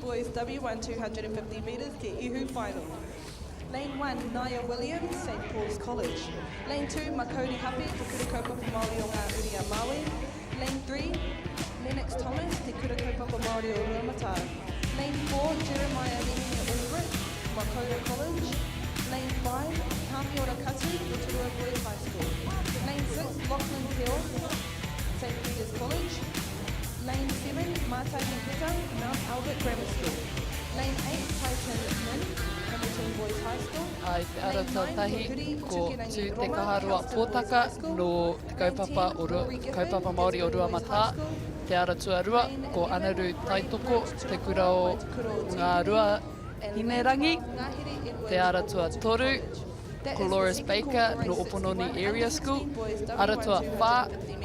Boys W1 250 metres Te Ihu final. Lane 1, Naya Williams, St Paul's College. Lane 2, Makoni Hapi, Te Kurakaupapa Māori o MΑORI a Maui. Lane 3, Lennox Thomas, Te Kurakaupapa Māori o Ruamata. Lane 4, Jeremiah Rengi Ulbrich, Makota College. Lane 5, Tāmiora Katu, Rotorua Boys High School. Lane 6, Lachlan Hill, St Peter's College. Lane 7, Mātahi Pita, Mount Albert Grammar School. Lane 8, Titan Min, Hamilton Boys High School. Ai te ara tautahi ko tū te kaharua pōtaka no te kaupapa Māori o Ruamata. Te ara tuarua ko Anaru Taitoko, te kura o ngā rua hinerangi. Te ara tua toru ko Loris Baker no Opononi Area School. Ara tua whā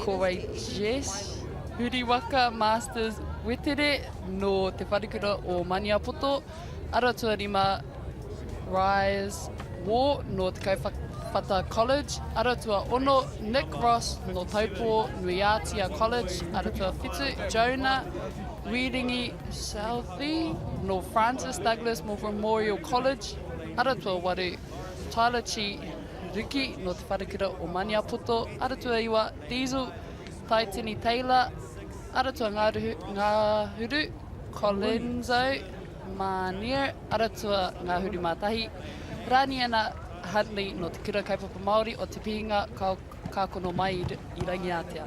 ko Ray Jess. Huri Waka Masters Wetere no te wharikura o Maniapoto. Ara tua rima Rise War no te Kaiwhata College. Ara tua ono Nick Ross no Taupo Nuiatia College. Ara tua whitu Jonah Wiringi Southie no Francis Douglas Memorial College. Ara tua waru Tyler Chi Riki no te wharikura o Maniapoto. Ara tua iwa Diesel Taitini Taylor. Ara tua ngā huru Colenso Manier. Ara tua ngā huru mātahi. Rani ana Hadley no te kura kaipapa Māori o te pihinga ka kono mai I Rangiatea.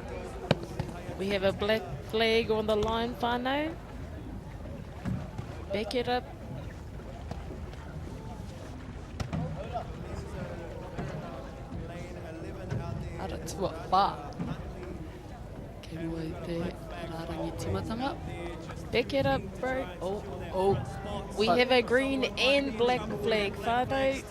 We have a black flag on the line, whānau. Back it up. Ara tua whā. Kei mua I te rārangi timatanga. Back it up, bro. Oh. We have a green and black flag, whānau.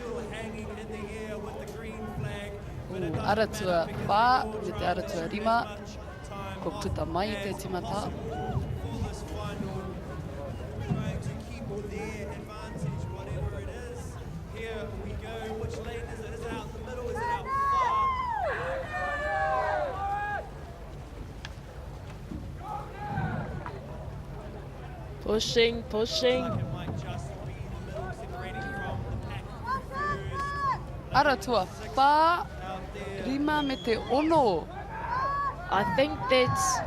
Ara tua whā, me te ara tua rima. Ko puta mai I te timata. Pushing. Ara tua whā, rima me te ono. I think that's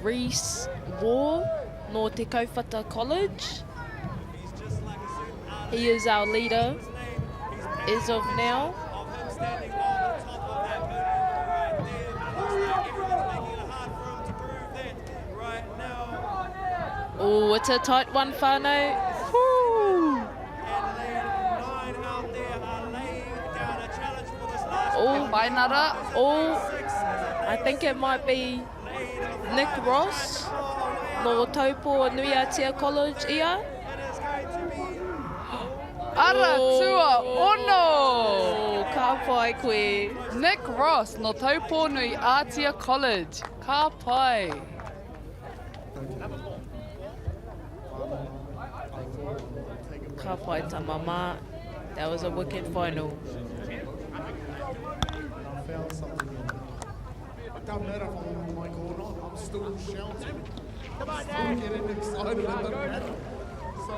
Reese War, no Te Kauwhata College. He is our leader as of now. Oh, it's a tight one, whānau. Oh, Painara. Oh, I think it might be Nick Ross, no Taupo Nuiatia College, ia. Ara tua ono! Oh, ka pai koe. Nick Ross no Taupo Nui Atia College. Ka pai. Ka pai ta mama. That was a wicked final. It doesn't matter if I'm on the mic or not, I'm still shouting. Still getting excited, it doesn't matter. So,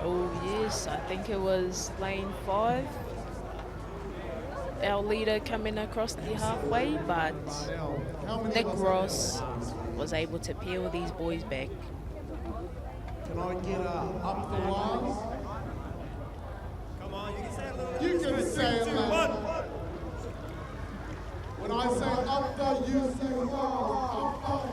oh yes, I think it was lane 5. Our leader coming across the halfway, but Nick Ross was able to peel these boys back. Can I get up the lines? You can say it loud. When I say up the, you say up.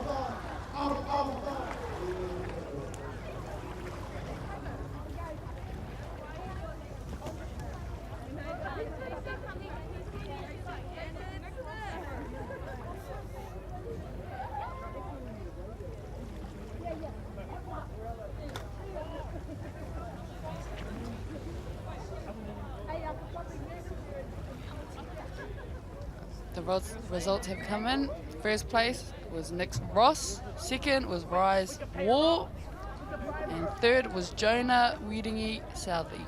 The results have come in. First place was Nick Ross. Second was Rise War. And third was Jonah Wiedingi Southey.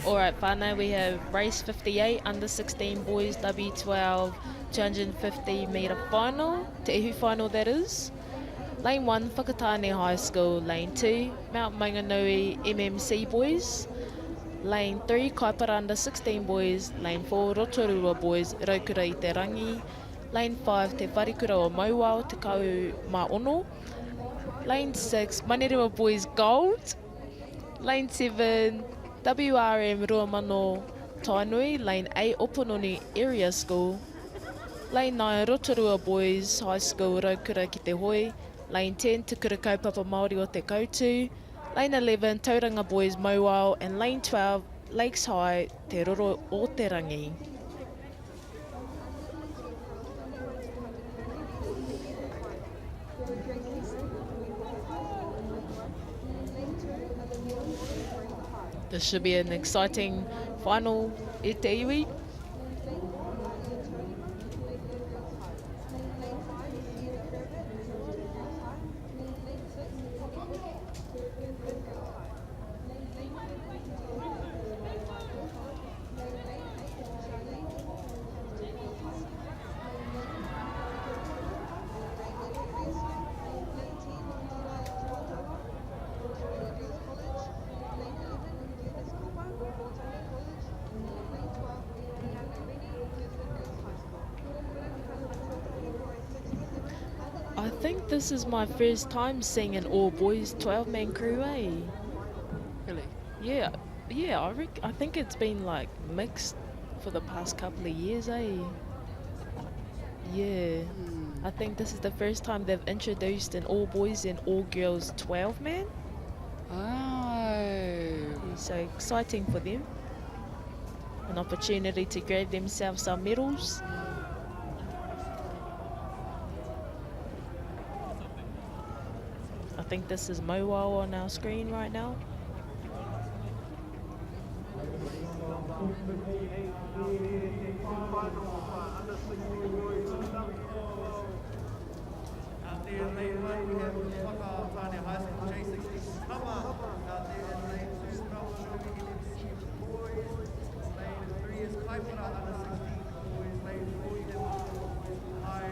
Alright, whānau, we have race 58, under 16 boys, W12, 250 metre final, te ihu final that is. Lane 1, Whakatāne High School. Lane 2, Mount Maunganui MMC boys. Lane 3, Kaipara under 16 boys. Lane 4, Rotorua boys, Raukura i te rangi. Lane 5, te wharikura o Mauao, te kau Ma'ono. Lane 6, Manerua boys gold. Lane 7, WRM Ruamano Tainui. Lane 8, Opononi area school. Lane 9, Rotorua boys high school, Raukura ki te hoi. Lane 10, Te Kura Kaupapa Māori o te Koutu. Lane 11, Tauranga boys Mauao. And lane 12, Lakes High, te Roro o te Rangi. This should be an exciting final e te iwi. I think this is my first time seeing an all-boys 12-man crew, eh? Really? Yeah, I think it's been like mixed for the past couple of years, eh? Yeah. I think this is the first time they've introduced an all-boys and all-girls 12-man. Oh. So exciting for them. An opportunity to grab themselves some medals. I think this is Mauao on our screen right now. Out there in lane 1, we have Waka Ama High School J60 Kama. Out there in lane 2, Mount Maunganui MMC boys. Lane 3 is Kaipara under 16 boys. Lane 4, you have boys high.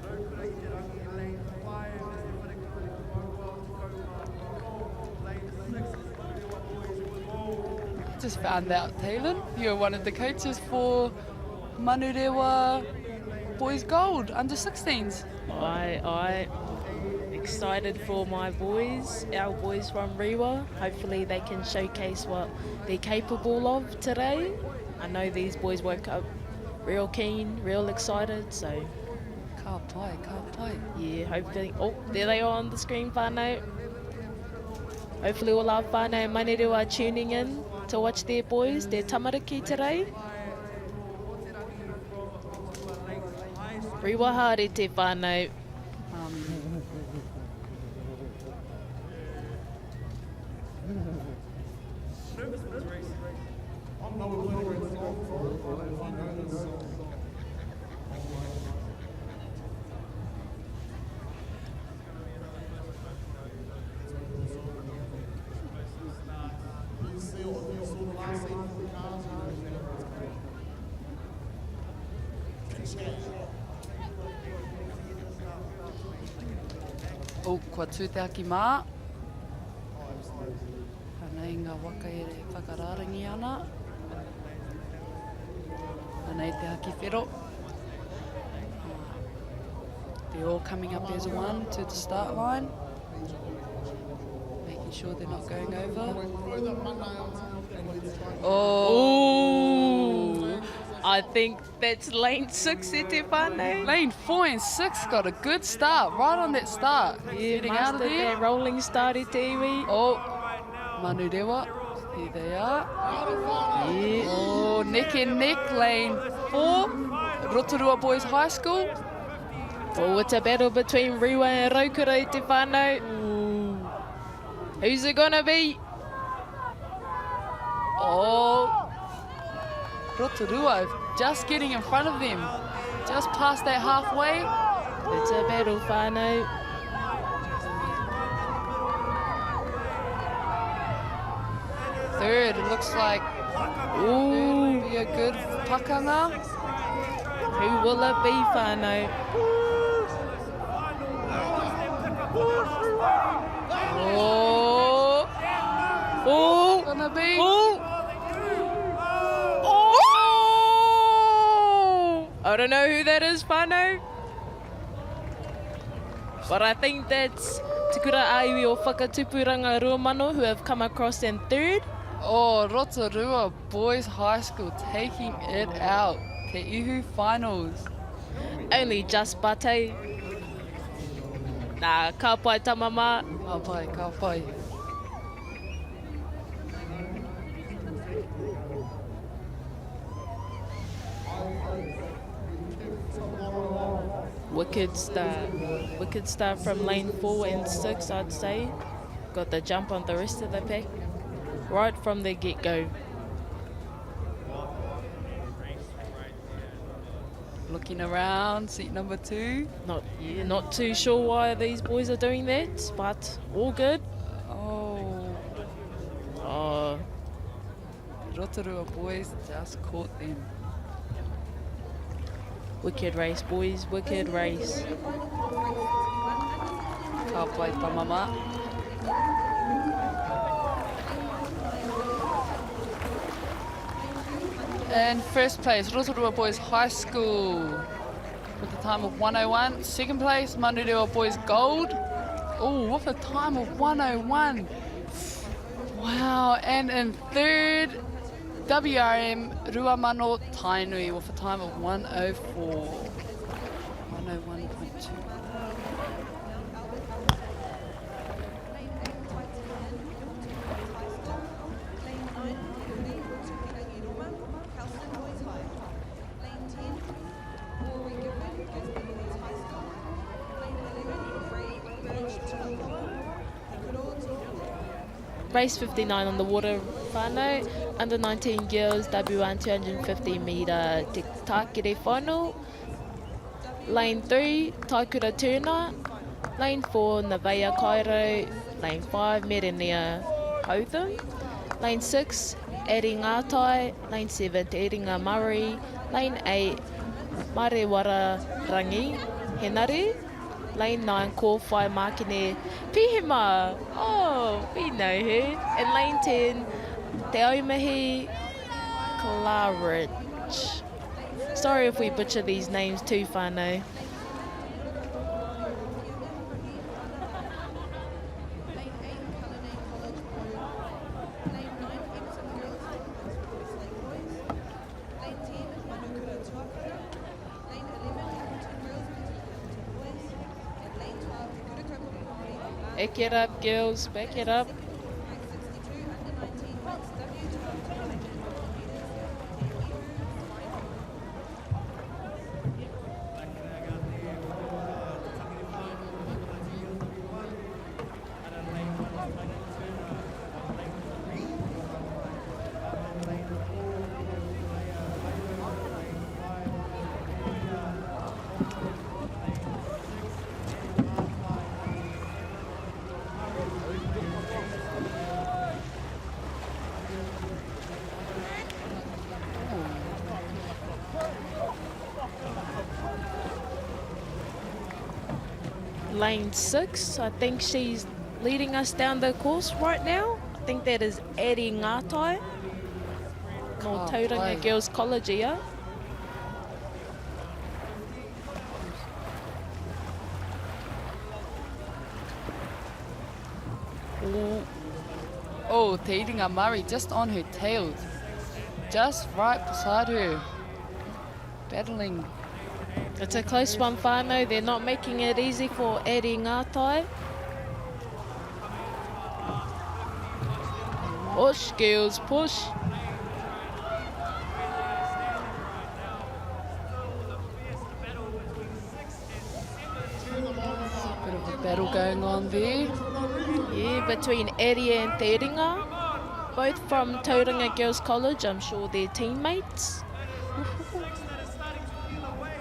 Raukura i te rangi. Lane 5 is the wharikura o Mauao te kau. Lane 6 is Manerua boys gold. Just found out, Taylor, you're one of the coaches for Manerua Boys Gold under 16s. I excited for my boys, our boys from Rewa. Hopefully they can showcase what they're capable of today. I know these boys woke up real keen, real excited, so Ka pai. yeah, hopefully. Oh, there they are on the screen, whānau. Hopefully all our whānau and Manerua are tuning in to watch their boys, their tamariki today. Rewa haere te whānau. O, kua tū te aki mā. Anei ngā waka e re whakararangi ana. Anei te haki whero. They're all coming up as one to the start line. Making sure they're not going over. Oh, I think that's lane 6 e te whānau. Lane 4 and 6 got a good start, right on that start. Yeah, Getting out of mastered there. that rolling start e te iwi. Oh, Manerua, here they are. Yeah. Oh, neck and neck, lane 4, Rotorua Boys High School. Oh, it's a battle between Rewa and Raukura i te whānau. Who's it gonna be? Oh, Rotorua just getting in front of them, just past that halfway. It's a battle, whānau. Third, it looks like Ooh, be a good pakanga. Who will it be, whānau? Oh, Oh! gonna be. Oh! Oh! I don't know who that is, whānau. But I think that's Te Kura Aiwi o Whakatupuranga Ruamano who have come across in third. Oh, Rotorua Boys High School taking it out. Te Ihu Finals. Only just Bate. Nā, ka pai tamama. Ka pai, ka pai. Wicked start from lane 4 and 6, I'd say. Got the jump on the rest of the pack right from the get-go. Looking around, seat number 2. Not too sure why these boys are doing that, but all good. Oh. Oh. Rotorua boys just caught them. Wicked race, boys, wicked race. Ka pai tamama. And first place, Rotorua Boys High School with a time of 101. Second place, Manurua Boys Gold. Oh, with a time of 101. Wow, and in third, WRM Ruamano Tainui with a time of 104. 101.2. Race 59 on the water, whānau. Under 19 girls, W1 250 metre Te Tākere final. Lane 3, Taikura Turner. Lane 4, Navea Cairo. Lane 5, Merenea Hotham. Lane 6, Eringatai. Lane 7, Te Eringa MΑORI. Lane 8, Marewara Rangi Henare. Lane 9, Kōwhai Makine Pihima. Oh, we know her. And lane 10, Te Aumahi Claridge. Sorry if we butcher these names too, whānau. Back it up, girls, back it up. Lane 6, I think she's leading us down the course right now. I think that is Eri Ngātai. No Tauranga Girls College here. Oh, Te Eringa MAORI just on her tail. Just right beside her. Battling. It's a close one, whānau. They're not making it easy for Eri Ngātai. Push, girls, push. Bit of a battle going on there. Yeah, between Eri and Te Eringa. Both from Tauranga Girls College. I'm sure they're teammates.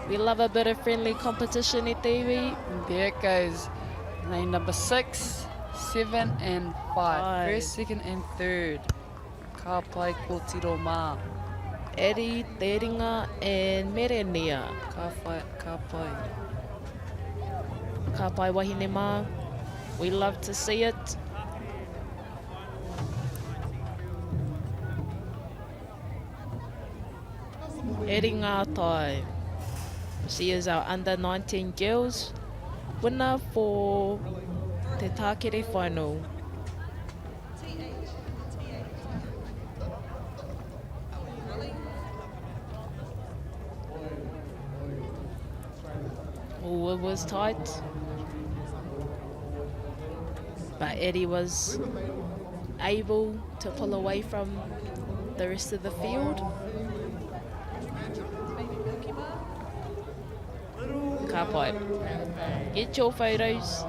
We love a bit of friendly competition at TV. And there it goes. Lane number 6, 7 and 5. First, second and third. Ka pai ko tiro mā. Eri, Te Ringa and Merenia. Ka pai. Ka pai wahine mā. We love to see it. Eri Ngātai. She is our under 19 girls winner for Te Tākere final. Oh, it was tight. But Eddie was able to pull away from the rest of the field. Ka pai. Get your photos.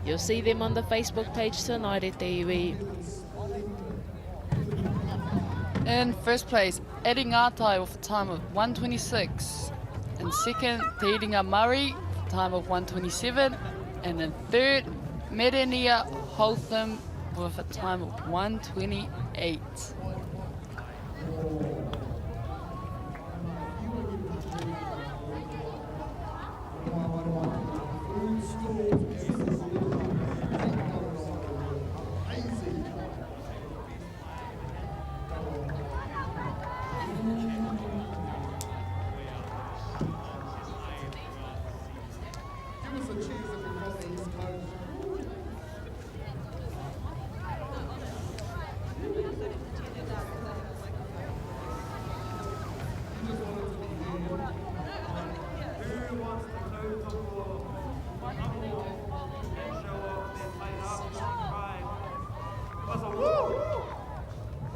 You'll see them on the Facebook page tonight at TV. In first place, Eri Ngātai with a time of 1:26. In second, Te Ringa MΑORI, time of 1:27. And in third, Merenia Hotham with a time of 1:28.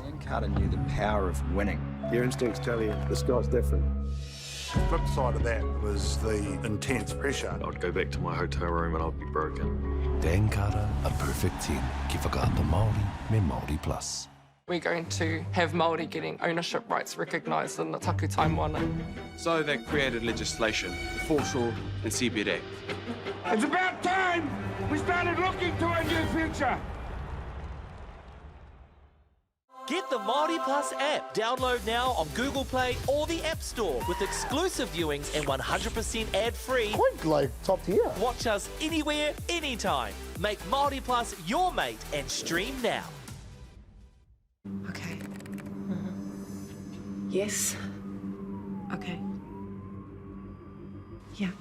Dan Carter knew the power of winning. Your instincts tell you the sky's different. The flip side of that was the intense pressure. I'd go back to my hotel room and I'd be broken. Dan Carter, a perfect 10. Ki whakaata Māori me MāORI Plus. We're going to have Māori getting ownership rights recognised in the taku taimwana. So they created legislation, the Foreshore and Seabed Act. It's about time we started looking to a new future. Get the MāORI Plus app. Download now on Google Play or the App Store with exclusive viewings and 100% ad-free. Quite like top tier. Watch us anywhere, anytime. Make MāORI Plus your mate and stream now. Okay. Yes. Okay. Yeah.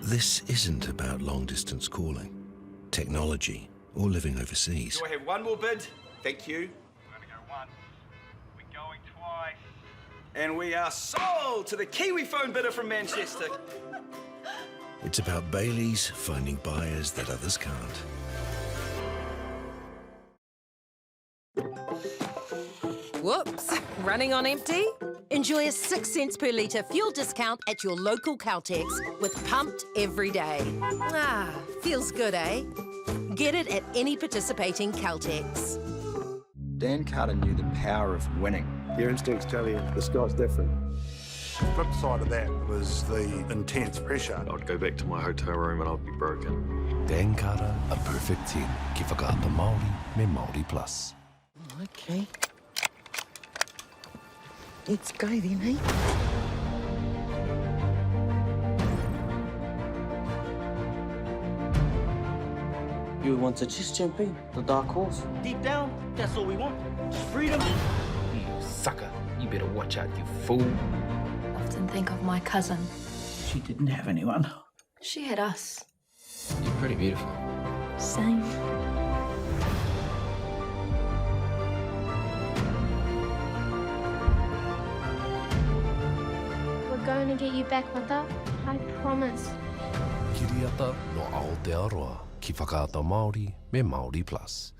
This isn't about long-distance calling, technology, or living overseas. Do I have one more bid? Thank you. We're going to go once. We're going twice. And we are sold to the Kiwi phone bidder from Manchester. It's about Baileys finding buyers that others can't. Whoops, running on empty? Enjoy a 6 cents per litre fuel discount at your local Caltex with Pumped every day. Ah, feels good, eh? Get it at any participating Caltex. Dan Carter knew the power of winning. Your instincts tell you the sky's different. The flip side of that was the intense pressure. I'd go back to my hotel room and I'd be broken. Dan Carter, a perfect 10. Ki whakaata Māori me MāORI Plus. Okay. Let's go then, eh? You want a chess champion, the dark horse. Deep down, that's all we want. Just freedom. You sucker. You better watch out, you fool. I often think of my cousin. She didn't have anyone. She had us. You're pretty beautiful. Same. We're going to get you back, Mata. I promise. Kiriata no Aotearoa. Ki whakaata Māori me MāORI Plus.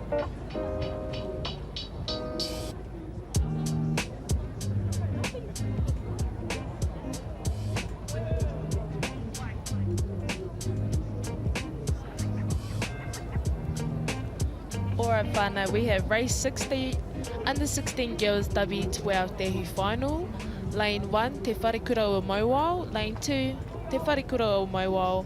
Alright, whānau, we have race 60, under 16 girls W12 Te Hui final. Lane 1, Te Wharekura o Mauao. Lane 2, Te Wharekura o Mauao.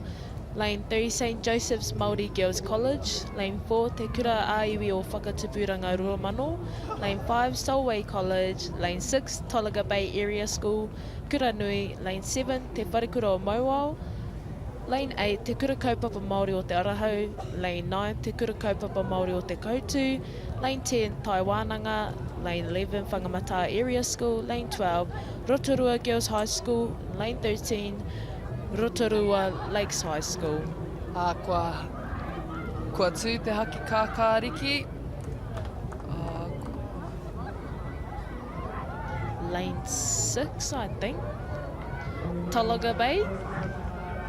Lane 3, St. Joseph's Māori Girls College. Lane 4, Te Kura Aiwi o Whakatupuranga Ruamano. Lane 5, Solway College. Lane 6, Tolaga Bay Area School, Kuranui. Lane 7, Te Wharekura o Mauao. Lane 8, Te Kura Kaupapa Māori o Te Arahau. Lane 9, Te Kura Kaupapa Māori o Te Koutu. Lane 10, Taiwananga. Lane 11, Whangamata Area School. Lane 12, Rotorua Girls High School. Lane 13, Rotorua Lakes High School. Kua tū te haki kākāriki. Lane 6, I think. Tolaga Bay.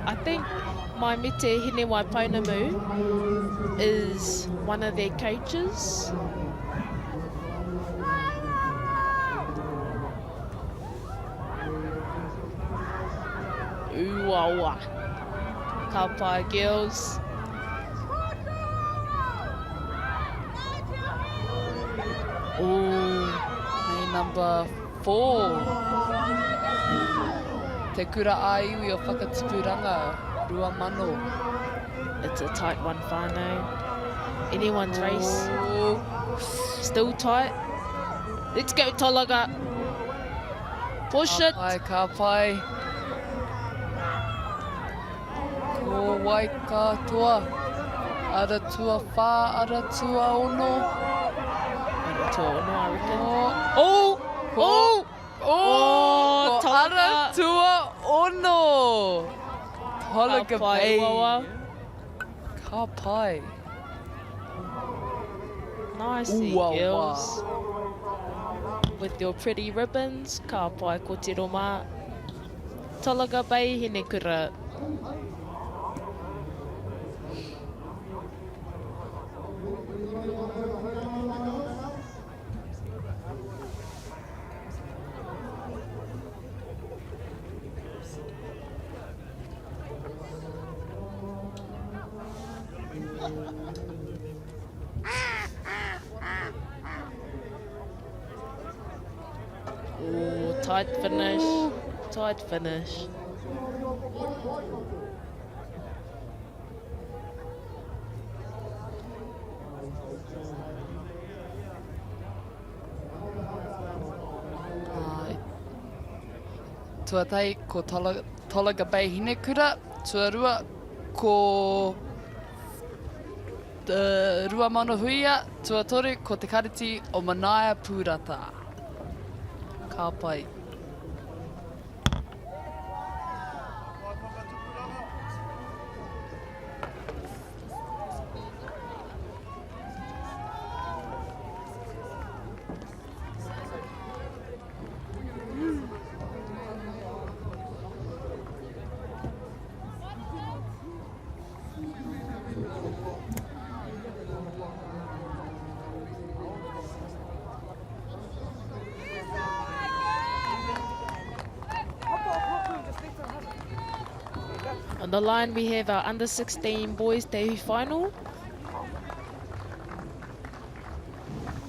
I think my mete Hine Waipounamu is one of their coaches. Uawa. Kapai girls. Ooh, number 4. Te Kura Aiwi o Whakatupuranga Ruamano. It's a tight one, whānau. Anyone's race. Still tight. Let's go, Tolaga. Push it. Ka pai. Ko wai katoa. Ara tua whā, ara tua ono. Ara tua ono, I reckon. Oh! Oh! Oh! Ara tua ono. Tolaga Bay. Ka pai. Nicey, girls. With your pretty ribbons, ka pai ko te roma. Tolaga Bay, hine kura. Ooh, tight finish. Tight finish. Tuatai ko Tolaga Bay Hinekura, tuarua ko Ruamano Huia, tuatoru ko te kariti o Manaia Pūrata. Ka pai. On the line we have our under 16 boys Te Hui final.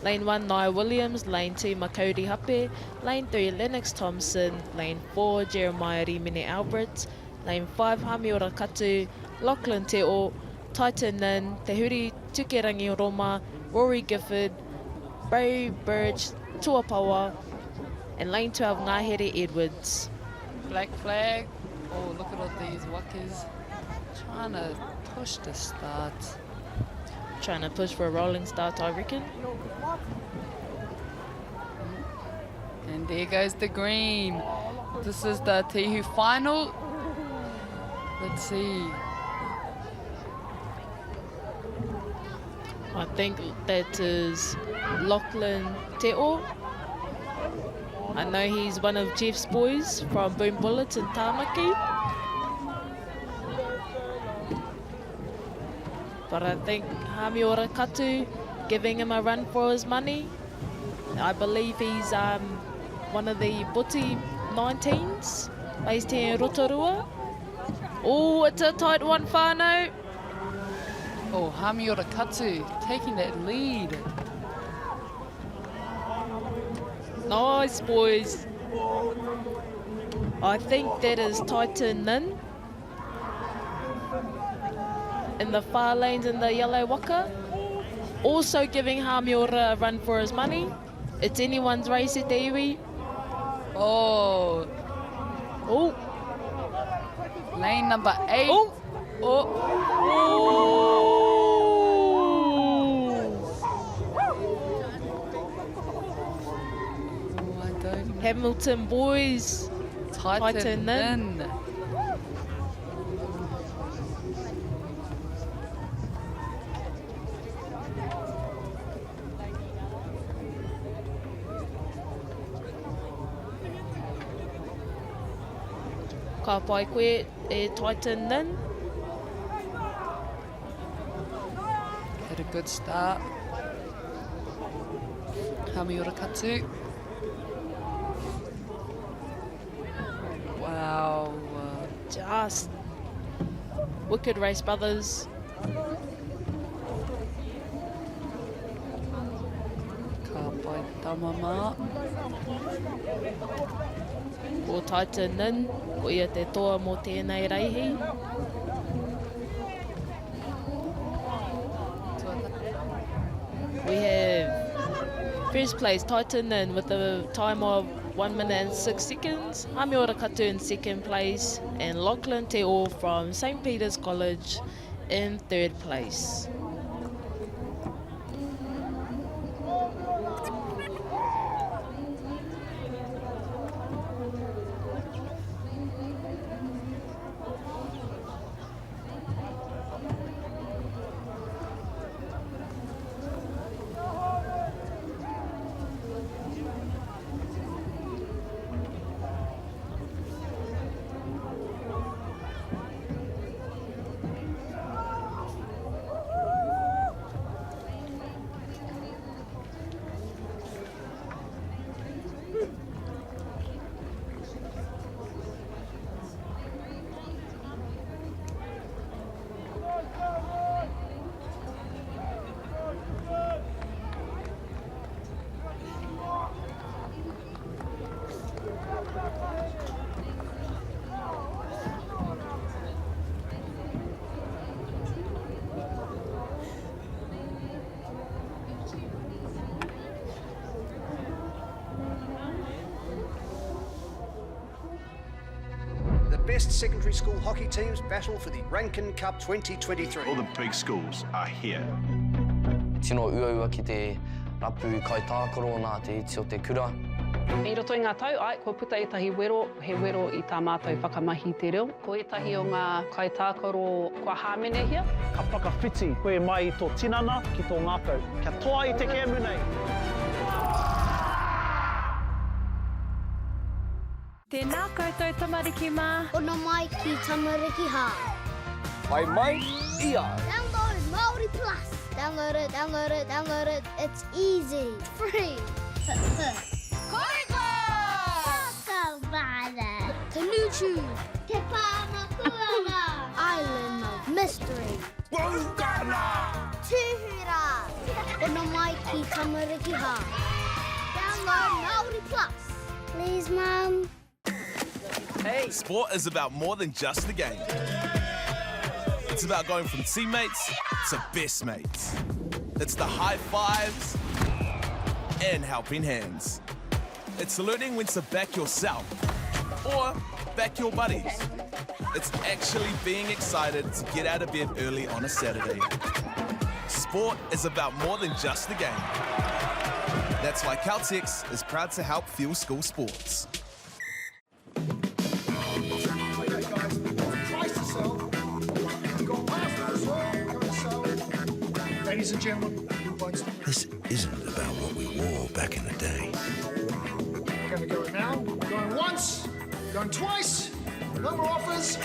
Lane 1 Nia Williams, Lane 2 Makodi Hape, Lane 3 Lennox Thompson, Lane 4 Jeremiah Rimene Albert, Lane 5 Hamiora Katu, Lachlan Teo, Titan Nin, Te Huri Tukerangi o Roma, Rory Gifford, Barry Burge, Tuapawa, and Lane 12 Ngahere Edwards. Black flag. Oh, look at all these wakas. Trying to push the start. Trying to push for a rolling start, I reckon. And there goes the green. This is the Te Hui final. Let's see. I think that is Lachlan Teo. I know he's one of Jeff's boys from Boom Bullets in Tāmaki. But I think Hamiora Katu giving him a run for his money. I believe he's one of the Buti 19s, based here in Rotorua. Oh, it's a tight one, whānau. Oh, Hamiora Katsu taking that lead. Nice, boys. I think that is Titan Nin in the far lanes in the yellow waka. Also giving Hamiora a run for his money. It's anyone's race at the iwi. Oh. Oh. Lane number 8. Oh. Oh. Hamilton boys. Titan Nin. Ka pai koe e Titan Nin. Had a good start. Hamiora Katsu. Wow. Just wicked race, brothers. Ka pai tamama. Ko Titan Nin, ko ia te toa mō tēnei reihi. We have first place Titan Nin with a time of 1 minute and 6 seconds. Hamiora Katu in second place, and Lachlan Te O from St. Peter's College in third place. Best secondary school hockey teams battle for the Rankin Cup 2023. All the big schools are here. Tino uaua ki te rapu kai tākaro nā te iti o te kura. I roto i ngā tau, ai, ko puta etahi wero, he wero I tā mātou whakamahi te reo. Ko etahi o ngā kai tākaro kua hāmene hia. Ka whakawhiti koe mai I tō tinana ki tō ngākau. Kia toa I te kēmu nei. Tēnā koutou tamariki mā. Ona mai ki tamariki hā. Ai mai, ia. Download MāORI Plus. Download it, download it, download it. It's easy. It's free. Koriko! Kawada. Tanuchu. Te Pāmakuana. Island of Mystery. Wongana. Tuhura. Ona mai ki tamariki hā. Download MāORI Plus. Please, Mum. Hey. Sport is about more than just the game. It's about going from teammates to best mates. It's the high fives and helping hands. It's learning when to back yourself or back your buddies. It's actually being excited to get out of bed early on a Saturday. Sport is about more than just the game. That's why Caltex is proud to help fuel school sports. Ladies and gentlemen, This isn't about what we wore back in the day. we're going to go now. Going once, going twice. No more offers.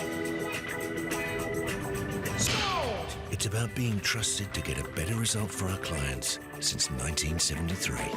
Sold! It's about being trusted to get a better result for our clients since 1973.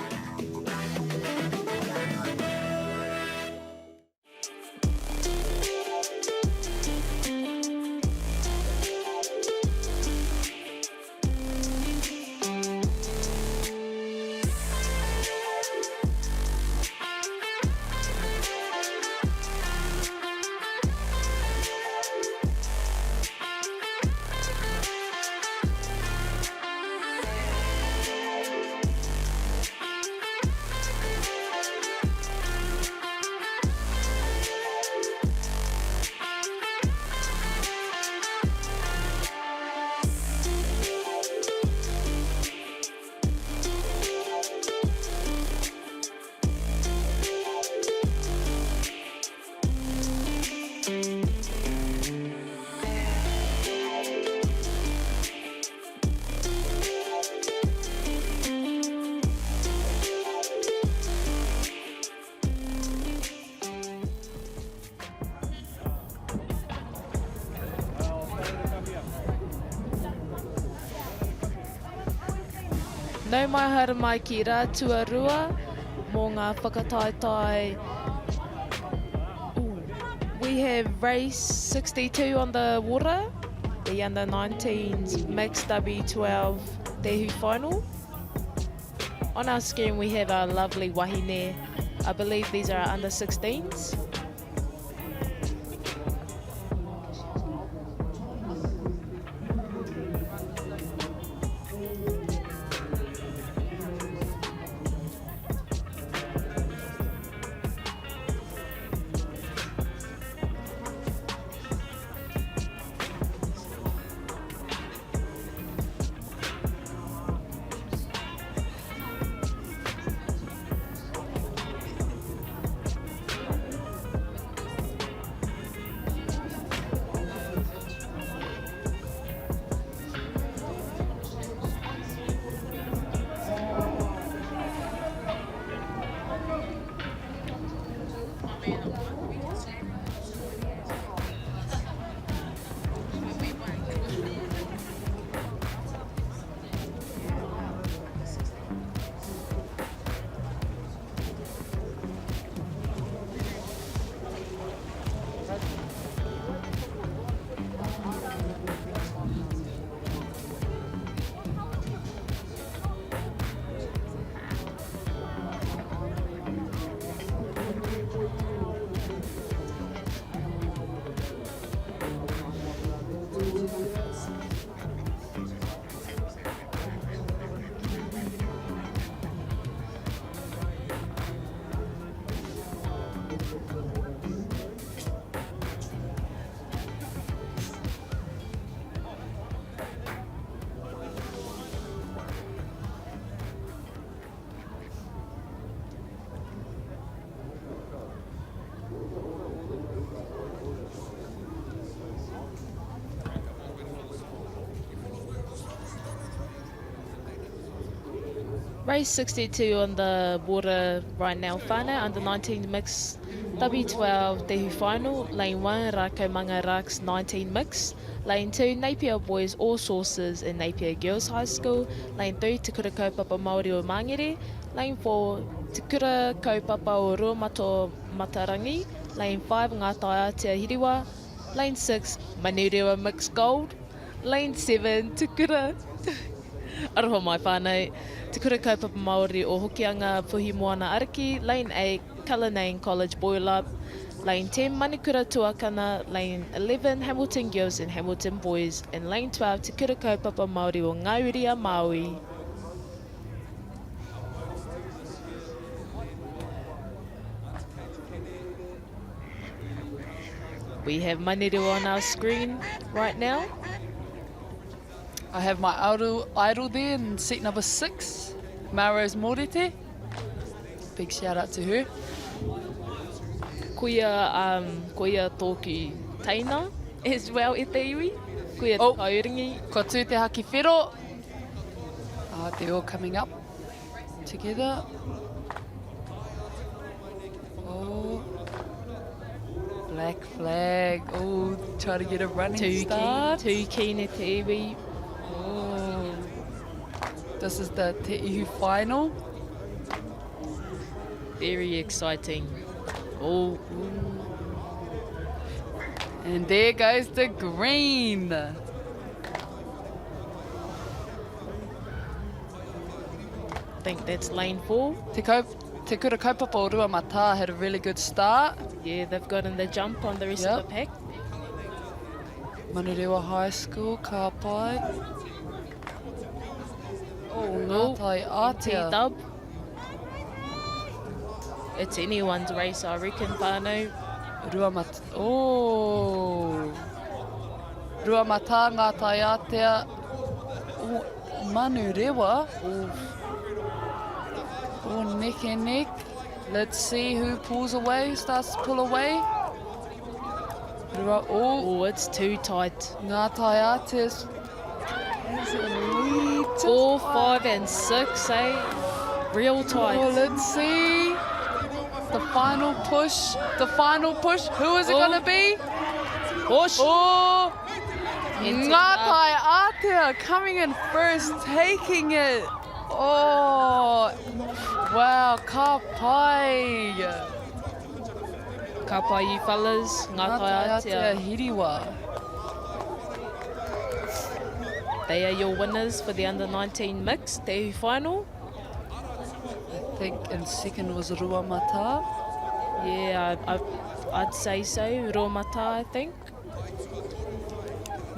Nau mai hara mai ki rā tuarua mō ngā whakataetai. We have race 62 on the water, the under 19s mixed W12 Tehu final. On our screen we have our lovely wahine. I believe these are our under 16s. Race 62 on the water right now, whānau, under 19 mix, W12 Tehu final, lane 1, Rākaumanga Raks 19 mix, lane 2, Napier Boys All Sources in Napier Girls High School, lane 3, Te Kura Kaupapa Māori o Mangere, lane 4, Te Kura Kaupapa o Ruamato Matarangi, lane 5, Ngātai Aotea Hiriwa, lane 6, Manurewa Mixed Gold, lane 7, Te Kura... Aroha mai whānau, Te Kura Kaupapa Māori o Hokianga Puhi Moana Ariki, lane 8, Cullinane College Boil Up, lane 10, Manikura Tuakana, lane 11, Hamilton Girls and Hamilton Boys, and lane 12, Te Kura Kaupapa Māori o Ngāuria Maui. We have Manurewa on our screen right now. I have my idol there in seat number 6, Maro's Morete. Big shout out to her. Koia tōku teina as well e te iwi. Koia te kauringi. Ko tū te haki whero. They're all coming up together. Oh, black flag. Oh, try to get a running start. Too keen e te iwi. This is the Te Ihu final. Very exciting. Oh, and there goes the green. I think that's lane 4. Te kura kaupapa o Rua Mata had a really good start. Yeah, they've gotten the jump on the rest of the pack. Manurewa High School, ka pai. Oh, Ngātai Atea. T-dub. It's anyone's race, I reckon, whānau. Rua Mata. Oh. Rua Mata, Ngātai Atea. Oh, Manurewa. Oh, neck and neck. Let's see who pulls away, starts to pull away. Oh, it's too tight. Ngātai Atea's 4, 5 and 6, eh? Real tight. Oh, let's see. The final push. The final push. Who is it going to be? Push. Oh, Ngātai Atea coming in first, taking it. Oh, wow, ka pai. Ka pai you fellas, Ngātai Atea. Hiriwa. They are your winners for the under-19 mixed, Te Ihu final. I think in second was Rua Mata. Yeah, I'd say so. Rua Mata, I think.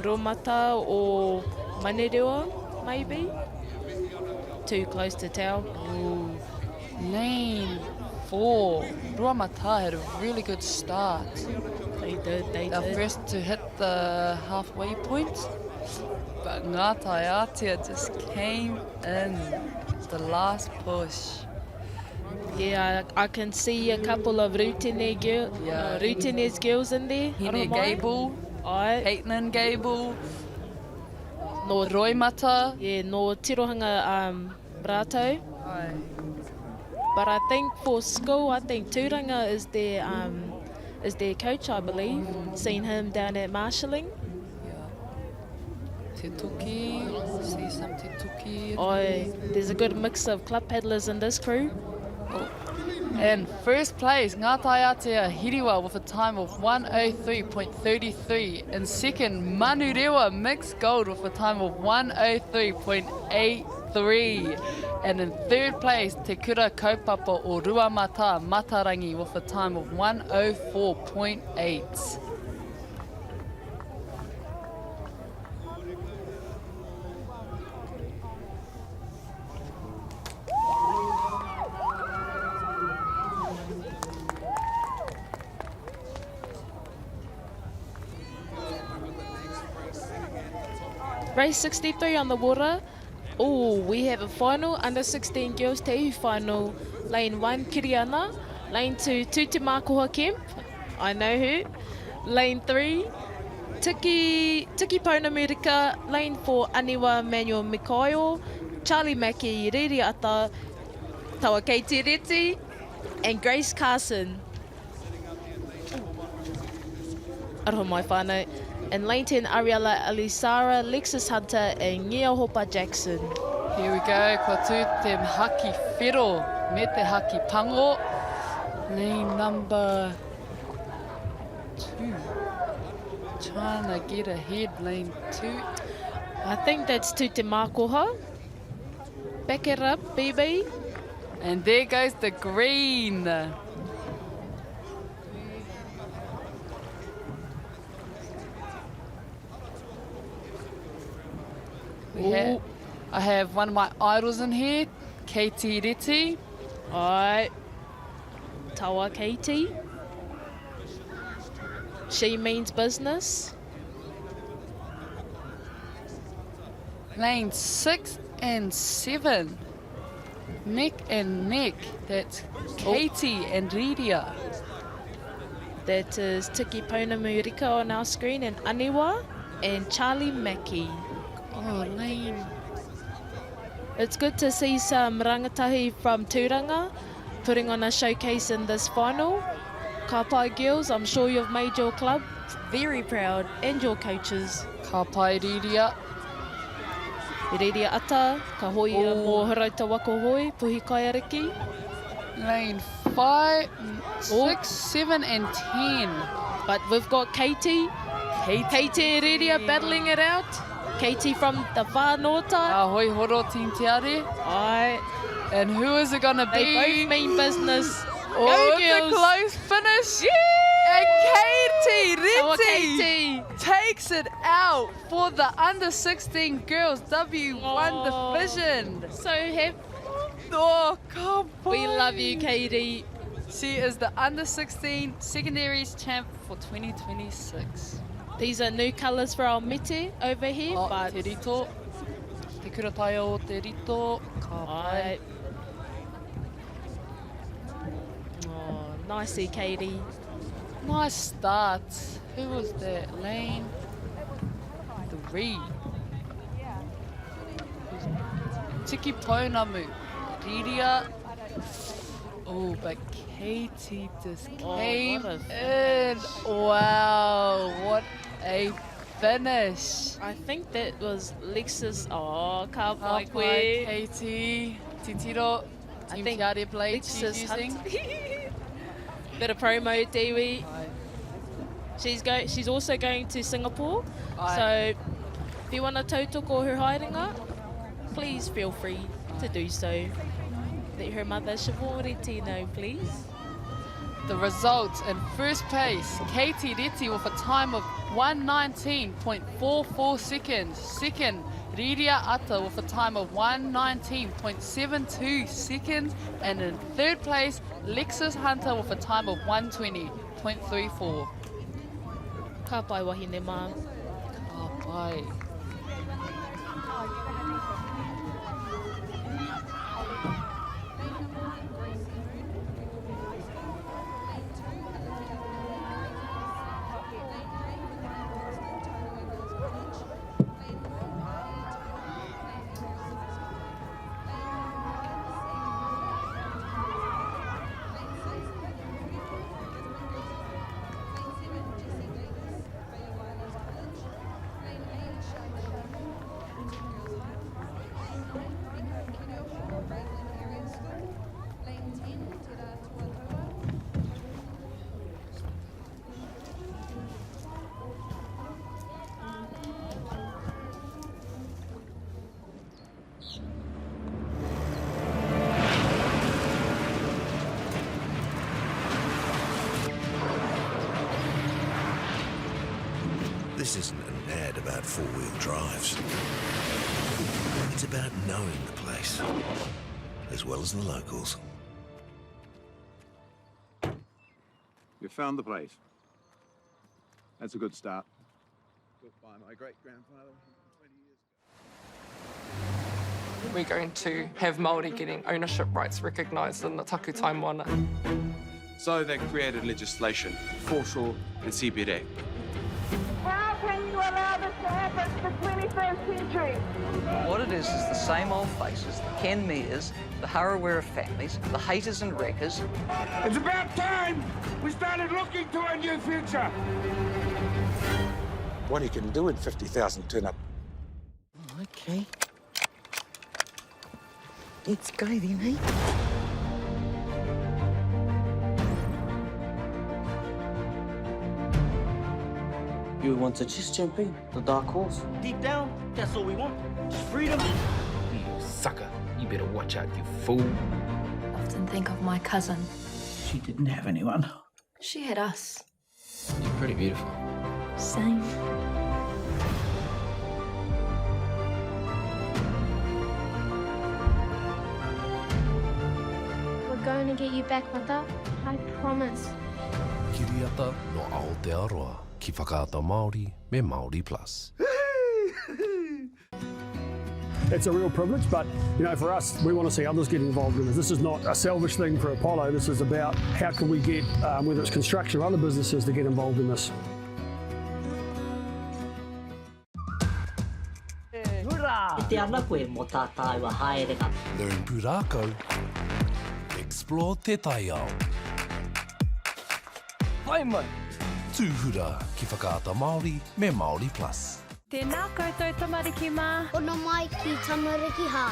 Rua Mata or Manurewa, maybe. Too close to tell. Ooh. Lane 4. Rua Mata had a really good start. They did. They're first to hit the halfway point. But Ngātai Atea just came in the last push. Yeah, I can see a couple of Rūtene Rūtene's girls in there. Hine Gable, Caitlin Gable, no Roy Mata. Yeah, no Tirohanga Brato. But I think for school, I think Tūranga is their coach, I believe. Seen him down at marshalling. Te Tuki, see some Te Tuki. There's a good mix of club paddlers in this crew. Oh. And first place, Ngātai Atea Hiriwa with a time of 103.33. And second, Manurewa Mixed Gold with a time of 103.83. And in third place, Te Kura Kaupapa o Rua Mata Matarangi with a time of 104.8. Race 63 on the water. Oh, we have a final, under 16 girls Te Ihu final. Lane 1, Kiriana. Lane 2, Tūte Mākoha Kemp. I know who. Lane 3, Tiki Pounamirika. Lane 4, Aniwa Manuel Mikaio. Charlie Mackie, Riri Ata, Tawa Katie Reti, and Grace Carson. Aroha mai whānau. And lane 10, Ariella Alisara, Lexus Hunter, and Ngia Hopa Jackson. Here we go, kua tū te haki whiro, me te haki pango. Lane number 2. Trying to get ahead, lane 2. I think that's Tūte Mākoha. Back it up, BB. And there goes the green. I have one of my idols in here, Katie Reti. Alright. Tawa Katie. She means business. Lane 6 and 7. Neck and neck. That's Katie and Riria. That is Tiki Pounamirika on our screen, and Aniwa and Charlie Mackie. Oh, lane. It's good to see some rangatahi from Tūranga putting on a showcase in this final. Ka pai girls, I'm sure you've made your club very proud, and your coaches. Ka pai Riria. Iriria ata, ka hoia mō Harauta Waka hoi, puhi kaiariki. Lane 5, 6, 7 and 10. But we've got Katie. Katie Iriria battling it out. Katie from the whānota. Ahoi horo Team Te Are. Aye. And who is it going to be? They both mean business. Oh, Go it's girls. a close finish. Yeah. And Katie Oh, Reti Katie. takes it out for the under 16 girls W1 division. So happy. Oh, come on. We love you, Katie. She is the under 16 secondaries champ for 2026. These are new colours for our mete over here. Oh, but te rito. Te kuratai o te rito. Ka pai. Oh, nicey, Katie. Nice start. Who was that? Lane 3. Tiki Pounamu. Riria. Oh, but Katie just came in. Wow, what a finish. I think that was Lexus. Oh, ka pai koe. Katie. Titiro. I Team think Te Are blade Lexus she's using. Bit of promo, Dewi. She's also going to Singapore. So if you want to tautoko her haerenga, please feel free to do so. Let her mother Shivoriti know, please. The results in first place, Katie Reti with a time of 1:19.44 seconds. Second, Riria Ata with a time of 1:19.72 seconds. And in third place, Lexus Hunter with a time of 1:20.34. Ka pai wahine mā. Ka pai. This isn't an ad about four-wheel drives. It's about knowing the place, as well as the locals. You found the place. That's a good start. Built by my great-grandfather 20 years ago. We're going to have Māori getting ownership rights recognised in the taku tai moana. So they created legislation, foreshore and CBD. How can you allow this to happen in the 21st century? What it is the same old faces, the Ken Mears, the Harawira families, the haters and wreckers. It's about time we started looking to a new future. What you can do in 50,000 turn up. Okay. Let's go then, eh? You want a chess champion, the dark horse. Deep down, that's all we want. Just freedom. You sucker. You better watch out, you fool. I often think of my cousin. She didn't have anyone. She had us. You're pretty beautiful. Same. We're going to get you back, Mata. I promise. Kiriata no Aotearoa, ki whakaata Māori me MāORI Plus. It's a real privilege, but you know, for us, we want to see others get involved in this. This is not a selfish thing for Apollo. This is about how can we get, whether it's construction or other businesses, to get involved in this. E te ana koe mo tātai wa haerenga. Learn pūrākau. Explore te taiao. Vai mai! Tūhura ki whakaata Māori me MāORI Plus. Tēnā koutou tamariki mā. Ona mai ki tamariki hā.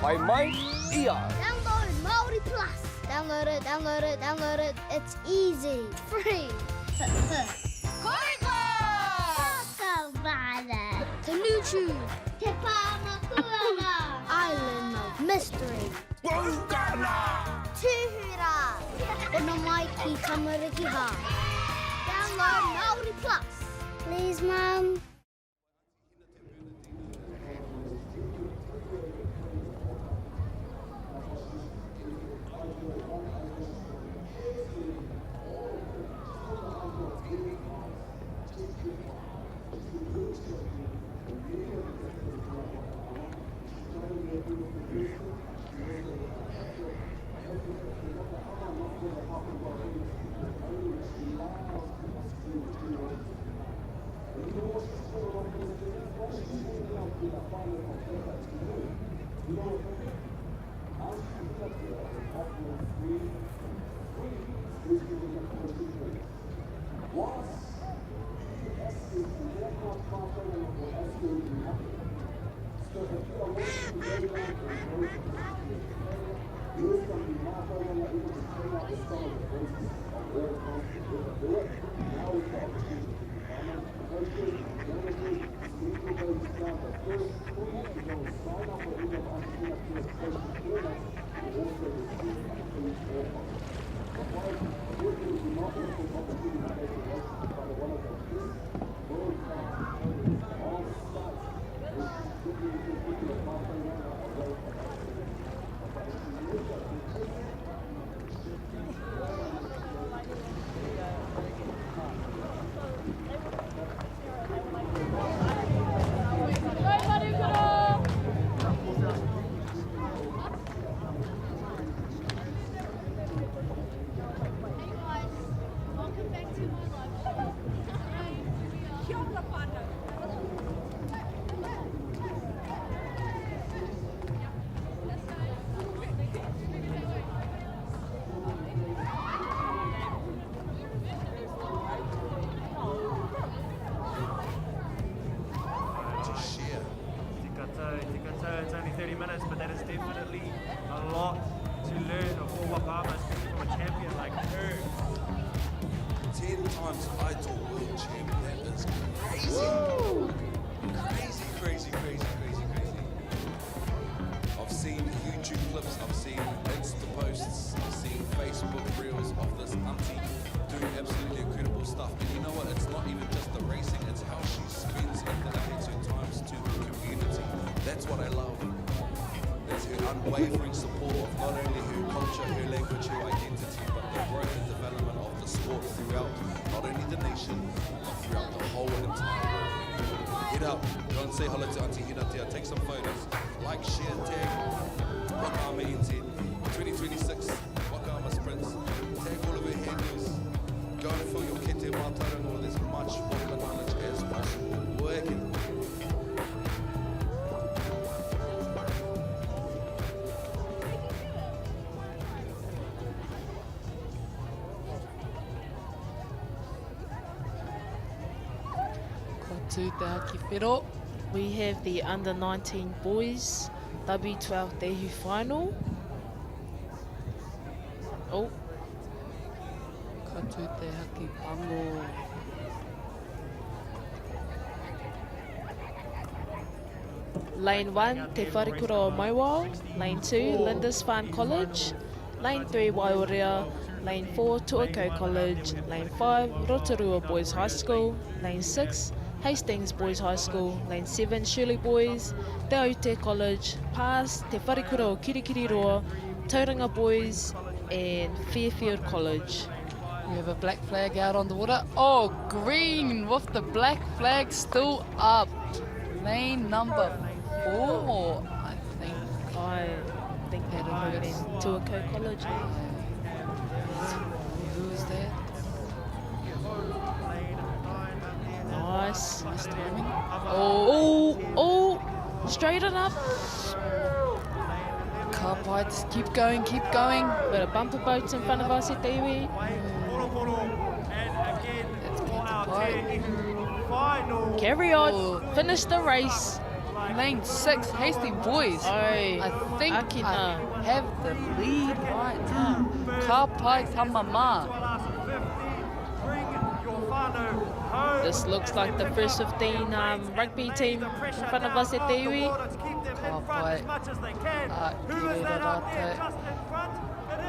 Whai mai, ia. Download MāORI Plus. Download it, download it, download it. It's easy. It's free. Koiko! Kawada. Tanuchu. Te Pāmakuana. Island of Mystery. Wokana! Tūhura. Ona mai ki tamariki hā. Download MāORI Plus. Please, Mum. It's only 30 minutes, but that is definitely a lot to learn of all Waka Ama, especially from a champion like her. 10 times Idol world champ, that is crazy. Woo! Crazy. I've seen YouTube clips, I've seen Insta posts, I've seen Facebook reels of this auntie doing absolutely incredible stuff. And you know what, it's not even just the racing, it's how she spends and dedicates her times to the community. That's what I love. It's her unwavering support of not only her culture, her language, her identity, but the growth and development of the sport throughout not only the nation, but throughout the whole entire world. Head up, go and say hello to Auntie Hiratea, take some photos, like, share, tag, Waka Ama NZ, 2026, Waka Ama Sprints, tag all of her handles, go and fill your kete mātauranga with as much Waka knowledge as possible. Work it. We have the under-19 boys W12 Tehu final. Oh. Katu te haki pango. Lane 1, Te Wharikura o Maiwao. Lane 2, Lindisfarne College. Lane 3, Waiorea. Lane 4, Tuakau College. Lane 5, Rotorua Boys High School. Lane 6, Hastings Boys High School. Lane 7, Shirley Boys. Te Aute College. Pass, Te Wharikura o Kirikiriroa. Tauranga Boys and Fairfield College. We have a black flag out on the water. Oh, green with the black flag still up. Lane number 4, I think. I think that would have been Tuakau College. Who is that? Nice. Nice timing. Oh, straighten up. Car bites, keep going. Bit of bumper boats in front of us at the iwi. And again, for our 10 final. Carry on. Finish the race. Lane 6, Hastings boys. Oi. I think Akina. I have the lead right now. Ka pai tamama. This looks like the first 15 rugby team in front of us at Te Iwi. Ka pai.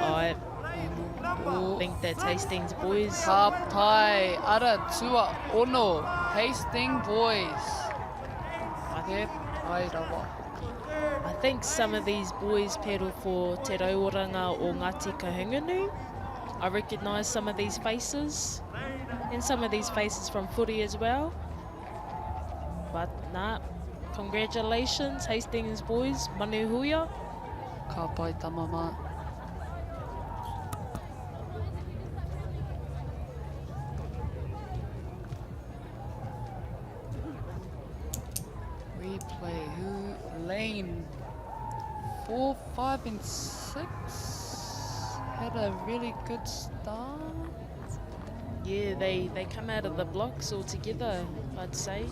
Alright. I think that's Hastings boys. Ka pai. Ara tua ono. Hastings boys. I think some of these boys pedal for Te Rauoranga o Ngāti Kahungunu. I recognise some of these faces. And some of these faces from footy as well. But nah, congratulations Hastings boys, manu huia. Ka pai tamama. Replay, who lane 4, 5 and 6 had a really good start. Yeah, they come out of the blocks all together, I'd say.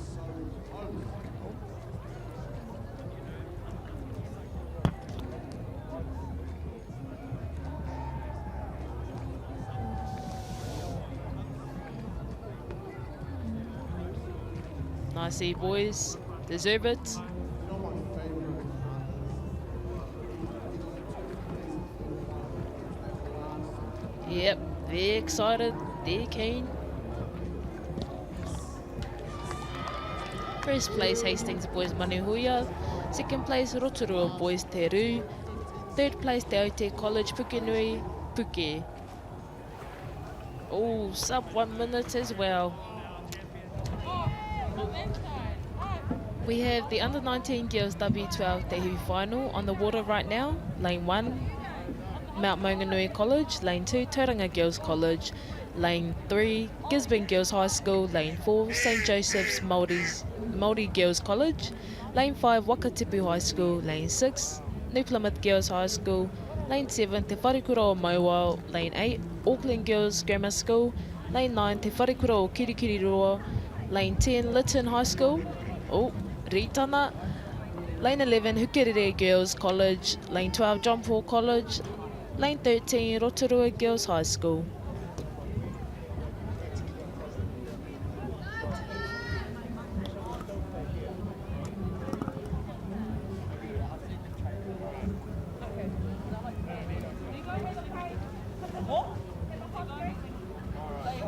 Nice, boys. Deserve it. Yep, they're excited. They're keen. First place Hastings boys Manuhuia. Second place Rotorua boys Te Ru. Third place Te Aute College Pukenui Puke. Oh, sub 1 minute as well. We have the under-19 girls W12 Te Hui final on the water right now. Lane 1, Mount Maunganui College. Lane 2, Tauranga Girls College. Lane 3, Gisborne Girls High School. Lane 4, St Joseph's Māori Girls College. Lane 5, Wakatipu High School. Lane 6, New Plymouth Girls High School. Lane 7, Te Wharikura o Mauao. Lane 8, Auckland Girls Grammar School. Lane 9, Te Wharikura o Kirikiriroa. Lane 10, Lytton High School. Oh, Ritana. Lane 11, Hukerere Girls College. Lane 12, John Paul College. Lane 13, Rotorua Girls High School.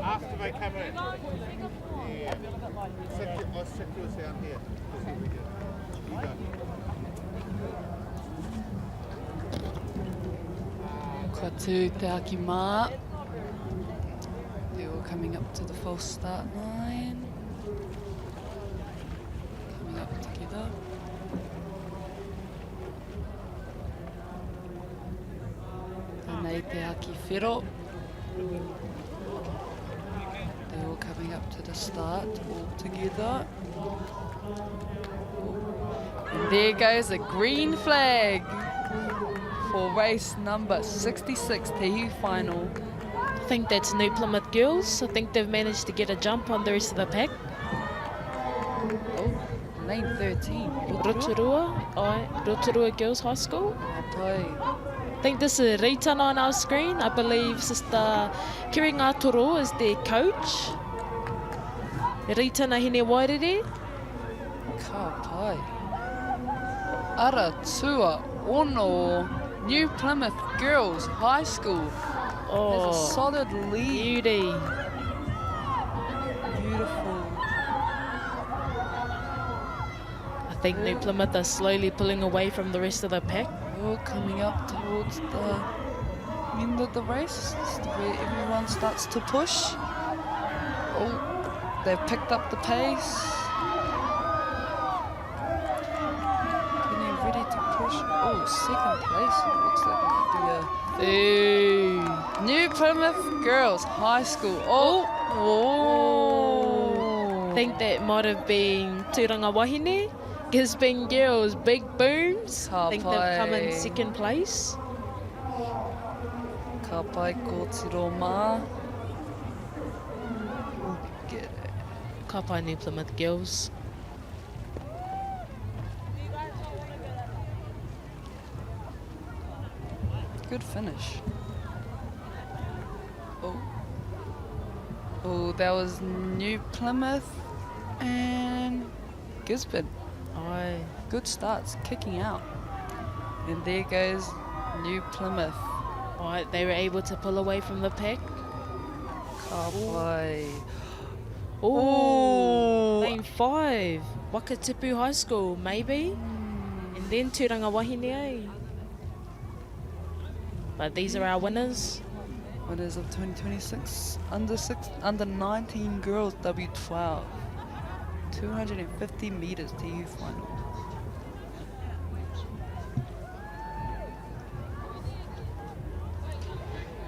After they come in. Yeah. I'll sit yours down here. You go. Katu te aki mā. They're all coming up to the false start line. Coming up together. Tēnei te aki whiro. They're all coming up to the start all together. And there goes a green flag for race number 66, Te Hui final. I think that's New Plymouth Girls. I think they've managed to get a jump on the rest of the pack. Oh, lane 13. Rotorua. Rotorua Girls High School. I think this is Reitana on our screen. I believe Sister Kiri Ngātoro is their coach. Reitana hine wairere. Ka pai. Ara tua ono New Plymouth Girls High School. Oh, there's a solid lead. Beauty. Beautiful. I think New Plymouth are slowly pulling away from the rest of the pack. All coming up towards the end of the race, where everyone starts to push. Oh, they've picked up the pace. Getting ready to push. Oh, second place. It looks like it might be a New Plymouth Girls High School. Oh, I think that might have been Tūranga Wahine. Gisborne Girls, Big Booms. I think they've come in second place. Ka pai ko tiro mā. Get it. Ka pai New Plymouth girls. Good finish. Oh, that was New Plymouth and Gisborne. Aye. Good starts, kicking out. And there goes New Plymouth. Right, they were able to pull away from the pack. Ka pai. Oh, lane 5, Waka Tipu High School, maybe. And then Tūranga Wahine, eh? But these are our winners. Winners of 2026 under 19 girls W12. 250 meters to you final.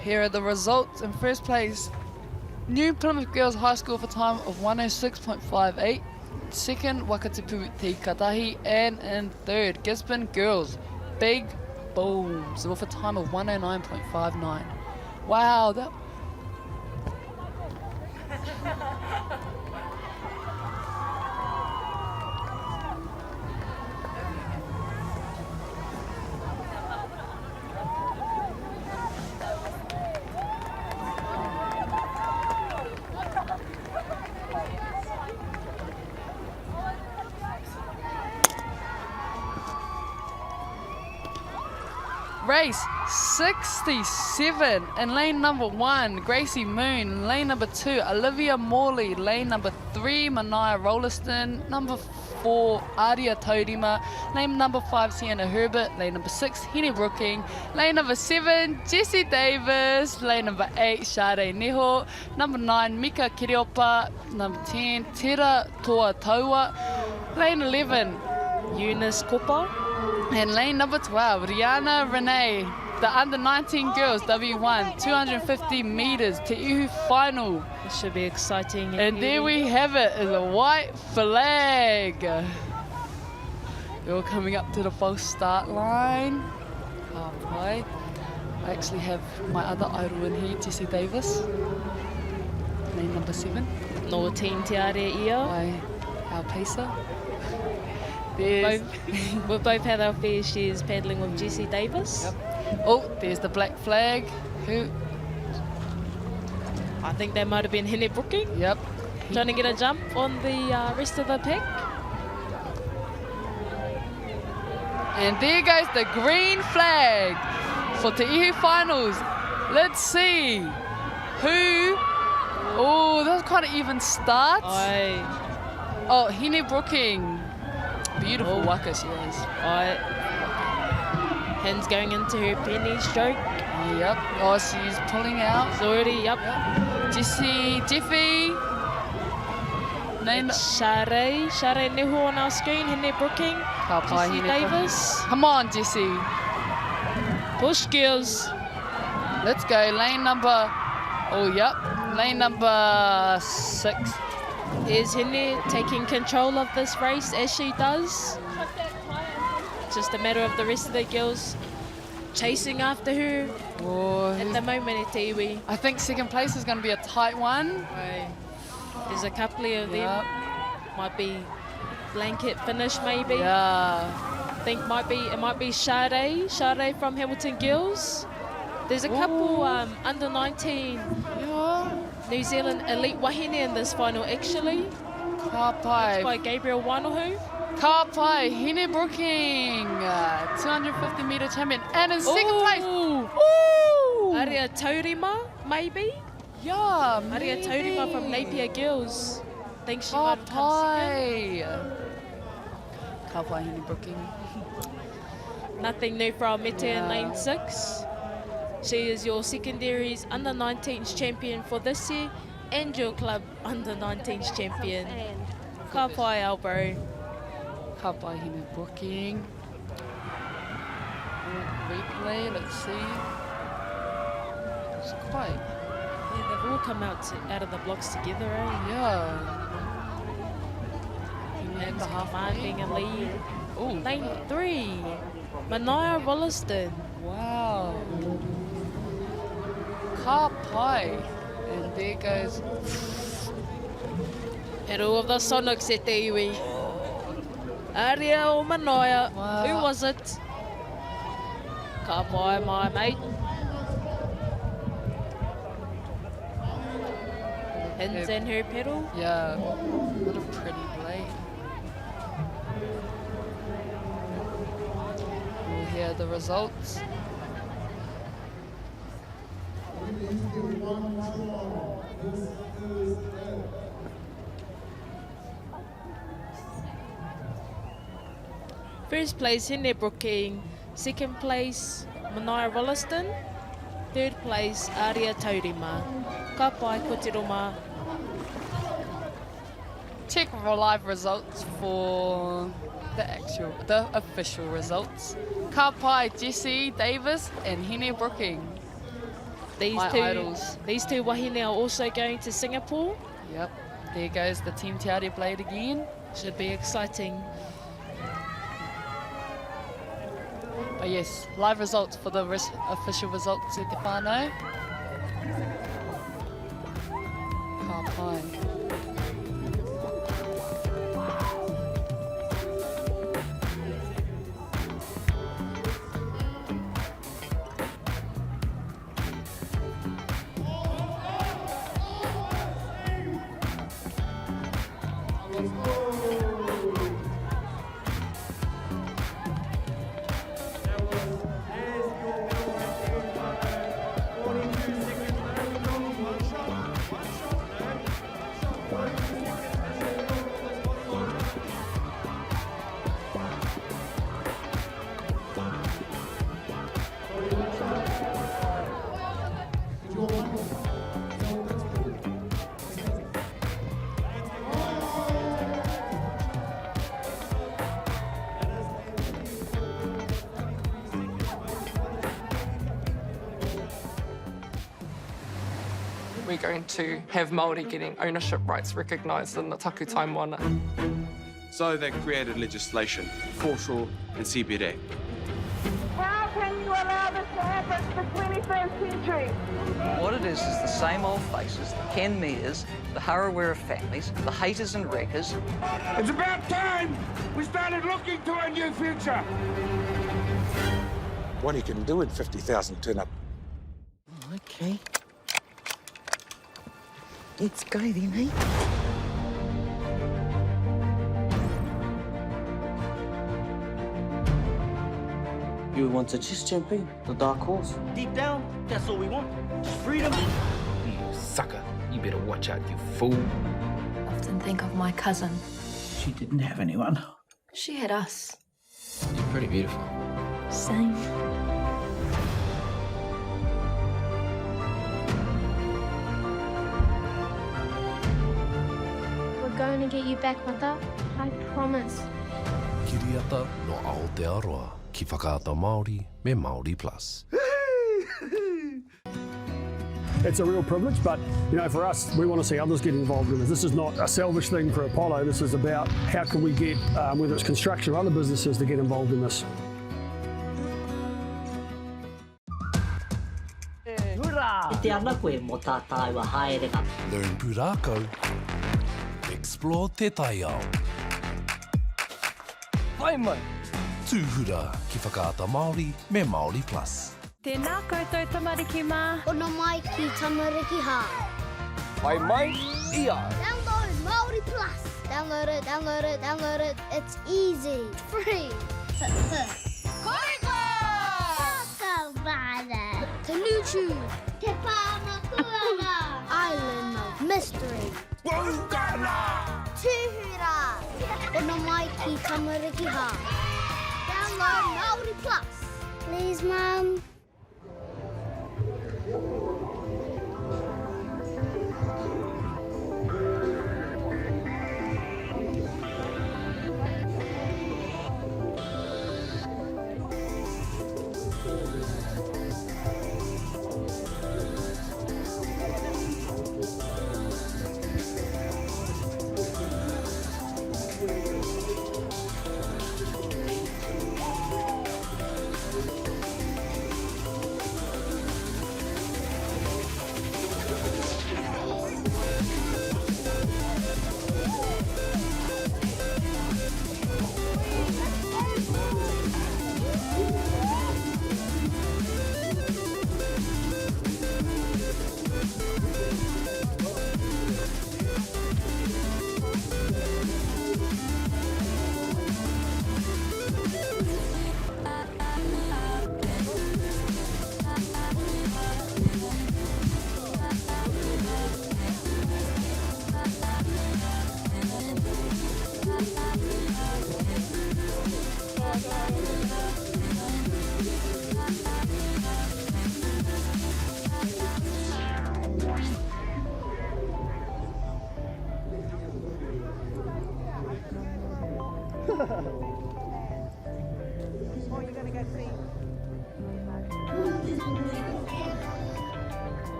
Here are the results. In first place, New Plymouth Girls High School for time of 106.58. Second, Waka Tikitapu, and in third, Gisborne Girls. Big booms with a time of 109.59. Wow, that. Race 67 in lane number 1, Gracie Moon. Lane number 2, Olivia Morley. Lane number 3, Mania Rolliston. Number 4, Aria Taurima. Lane number 5, Sienna Herbert. Lane number 6, Henny Brooking. Lane number 7, Jessie Davis. Lane number 8, Sade Neho. Number 9, Mika Kiriopa. Number 10, Tera Toa Taua. Lane 11, Eunice Kopa. And lane number 12, Rihanna Renee, the under 19 girls W1, 250 meters to Ihu final. This should be exciting. And there we have it, is a white flag. We're all coming up to the false start line. Halfway. I actually have my other idol in here, Jessie Davis. Lane number 7. No team te are ia. Our pacer. We've both had our fair shares paddling with Jessie Davis. Yep. Oh, there's the black flag. Who? I think that might have been Henny Brooking. Yep. Trying to get a jump on the rest of the pack. And there goes the green flag for Te Ihu Finals. Let's see who. Oh, that was quite an even start. Aye. Oh, Henny Brooking. Beautiful waka she is. Aye. Hands going into her penny stroke. Yep. Oh, she's pulling out. It's already, yep. Jeffy. Name Share Neho on our screen. Henny Brooking. Jessie Davis. Come on, Jessie. Push girls. Let's go. Lane number. Oh, yep. Lane number 6. Is Henny taking control of this race as she does? Just a matter of the rest of the girls chasing after her. Oh, at the moment, Tiwi. I think second place is going to be a tight one. Right. There's a couple of them. Might be blanket finish, maybe. Yeah. I think it might be Sade from Hamilton Girls. There's a couple under 19 New Zealand elite wahine in this final, actually. Ka pai. By Gabriel Wanohu. Ka pai, Henny Brooking, 250 metre champion, and in second place. Ooh. Aria Taurima, maybe? Yeah, Aria Taurima from Napier Girls. I think she Ka might have come second. Ka pai, Henny Brooking. Nothing new from Mete in lane 6. She is your secondaries under 19s champion for this year and your club under 19s champion. Ka pai, Albo. Ka pai, Henny Brooking. Replay, let's see. It's quite. Yeah, they've all come out of the blocks together, eh? Yeah. And commanding a lead. Ooh. Lane 3, Mania Rolliston. Wow. Ka pai. And there goes Pero of the Sonics e te iwi. Aria o Manoia. Who was it? Ka pai mai, mate. Pins in her pedal. Yeah, what a pretty blade. We'll hear the results. First place, Hene Brooking. Second place, Manaia Rolliston. Third place, Aria Taurima. Ka pai ko te roma. Check for live results for the official results. Ka pai Jesse Davis and Hene Brooking. My idols. These two wahine are also going to Singapore. Yep, there goes the Team Te Aire blade again. Should be exciting. But yes, live results for the official results at the whānau. Ka pai. We're going to have Māori getting ownership rights recognised in the taku taimwana. So they created legislation, foreshore and CBD. How can you allow this to happen in the 21st century? What it is the same old faces, the Ken Mears, the Harawira families, the haters and wreckers. It's about time we started looking to a new future. What you can do in 50,000 turn up. Okay. Let's go then, eh? You want a chess champion, the dark horse. Deep down, that's all we want. Just freedom. You sucker. You better watch out, you fool. Often think of my cousin. She didn't have anyone. She had us. You're pretty beautiful. Same. We're going to get you back, Mata. I promise. Kiriata no Aotearoa, ki whakaata Māori me MāORI Plus. It's a real privilege, but you know, for us, we want to see others get involved in this. This is not a selfish thing for Apollo. This is about how can we get, whether it's construction or other businesses, to get involved in this. E te ana koe mo tā tāua haereka. Learn pūrākau. Explore te taiao. Vai mai. Tūhura ki whakaata Māori me MāORI Plus. Tēnā koutou tamariki mā. Ona mai ki tamariki hā. Vai mai. Ia. Download MāORI Plus. Download it, download it, download it. It's easy. It's free. Koriko! Kakavada. Tanuchu. Te Pāmakuana. Island of Mystery. Wokana! Tūhura. Ona mai ki tamariki hā. Download MāORI Plus. Please, Mum.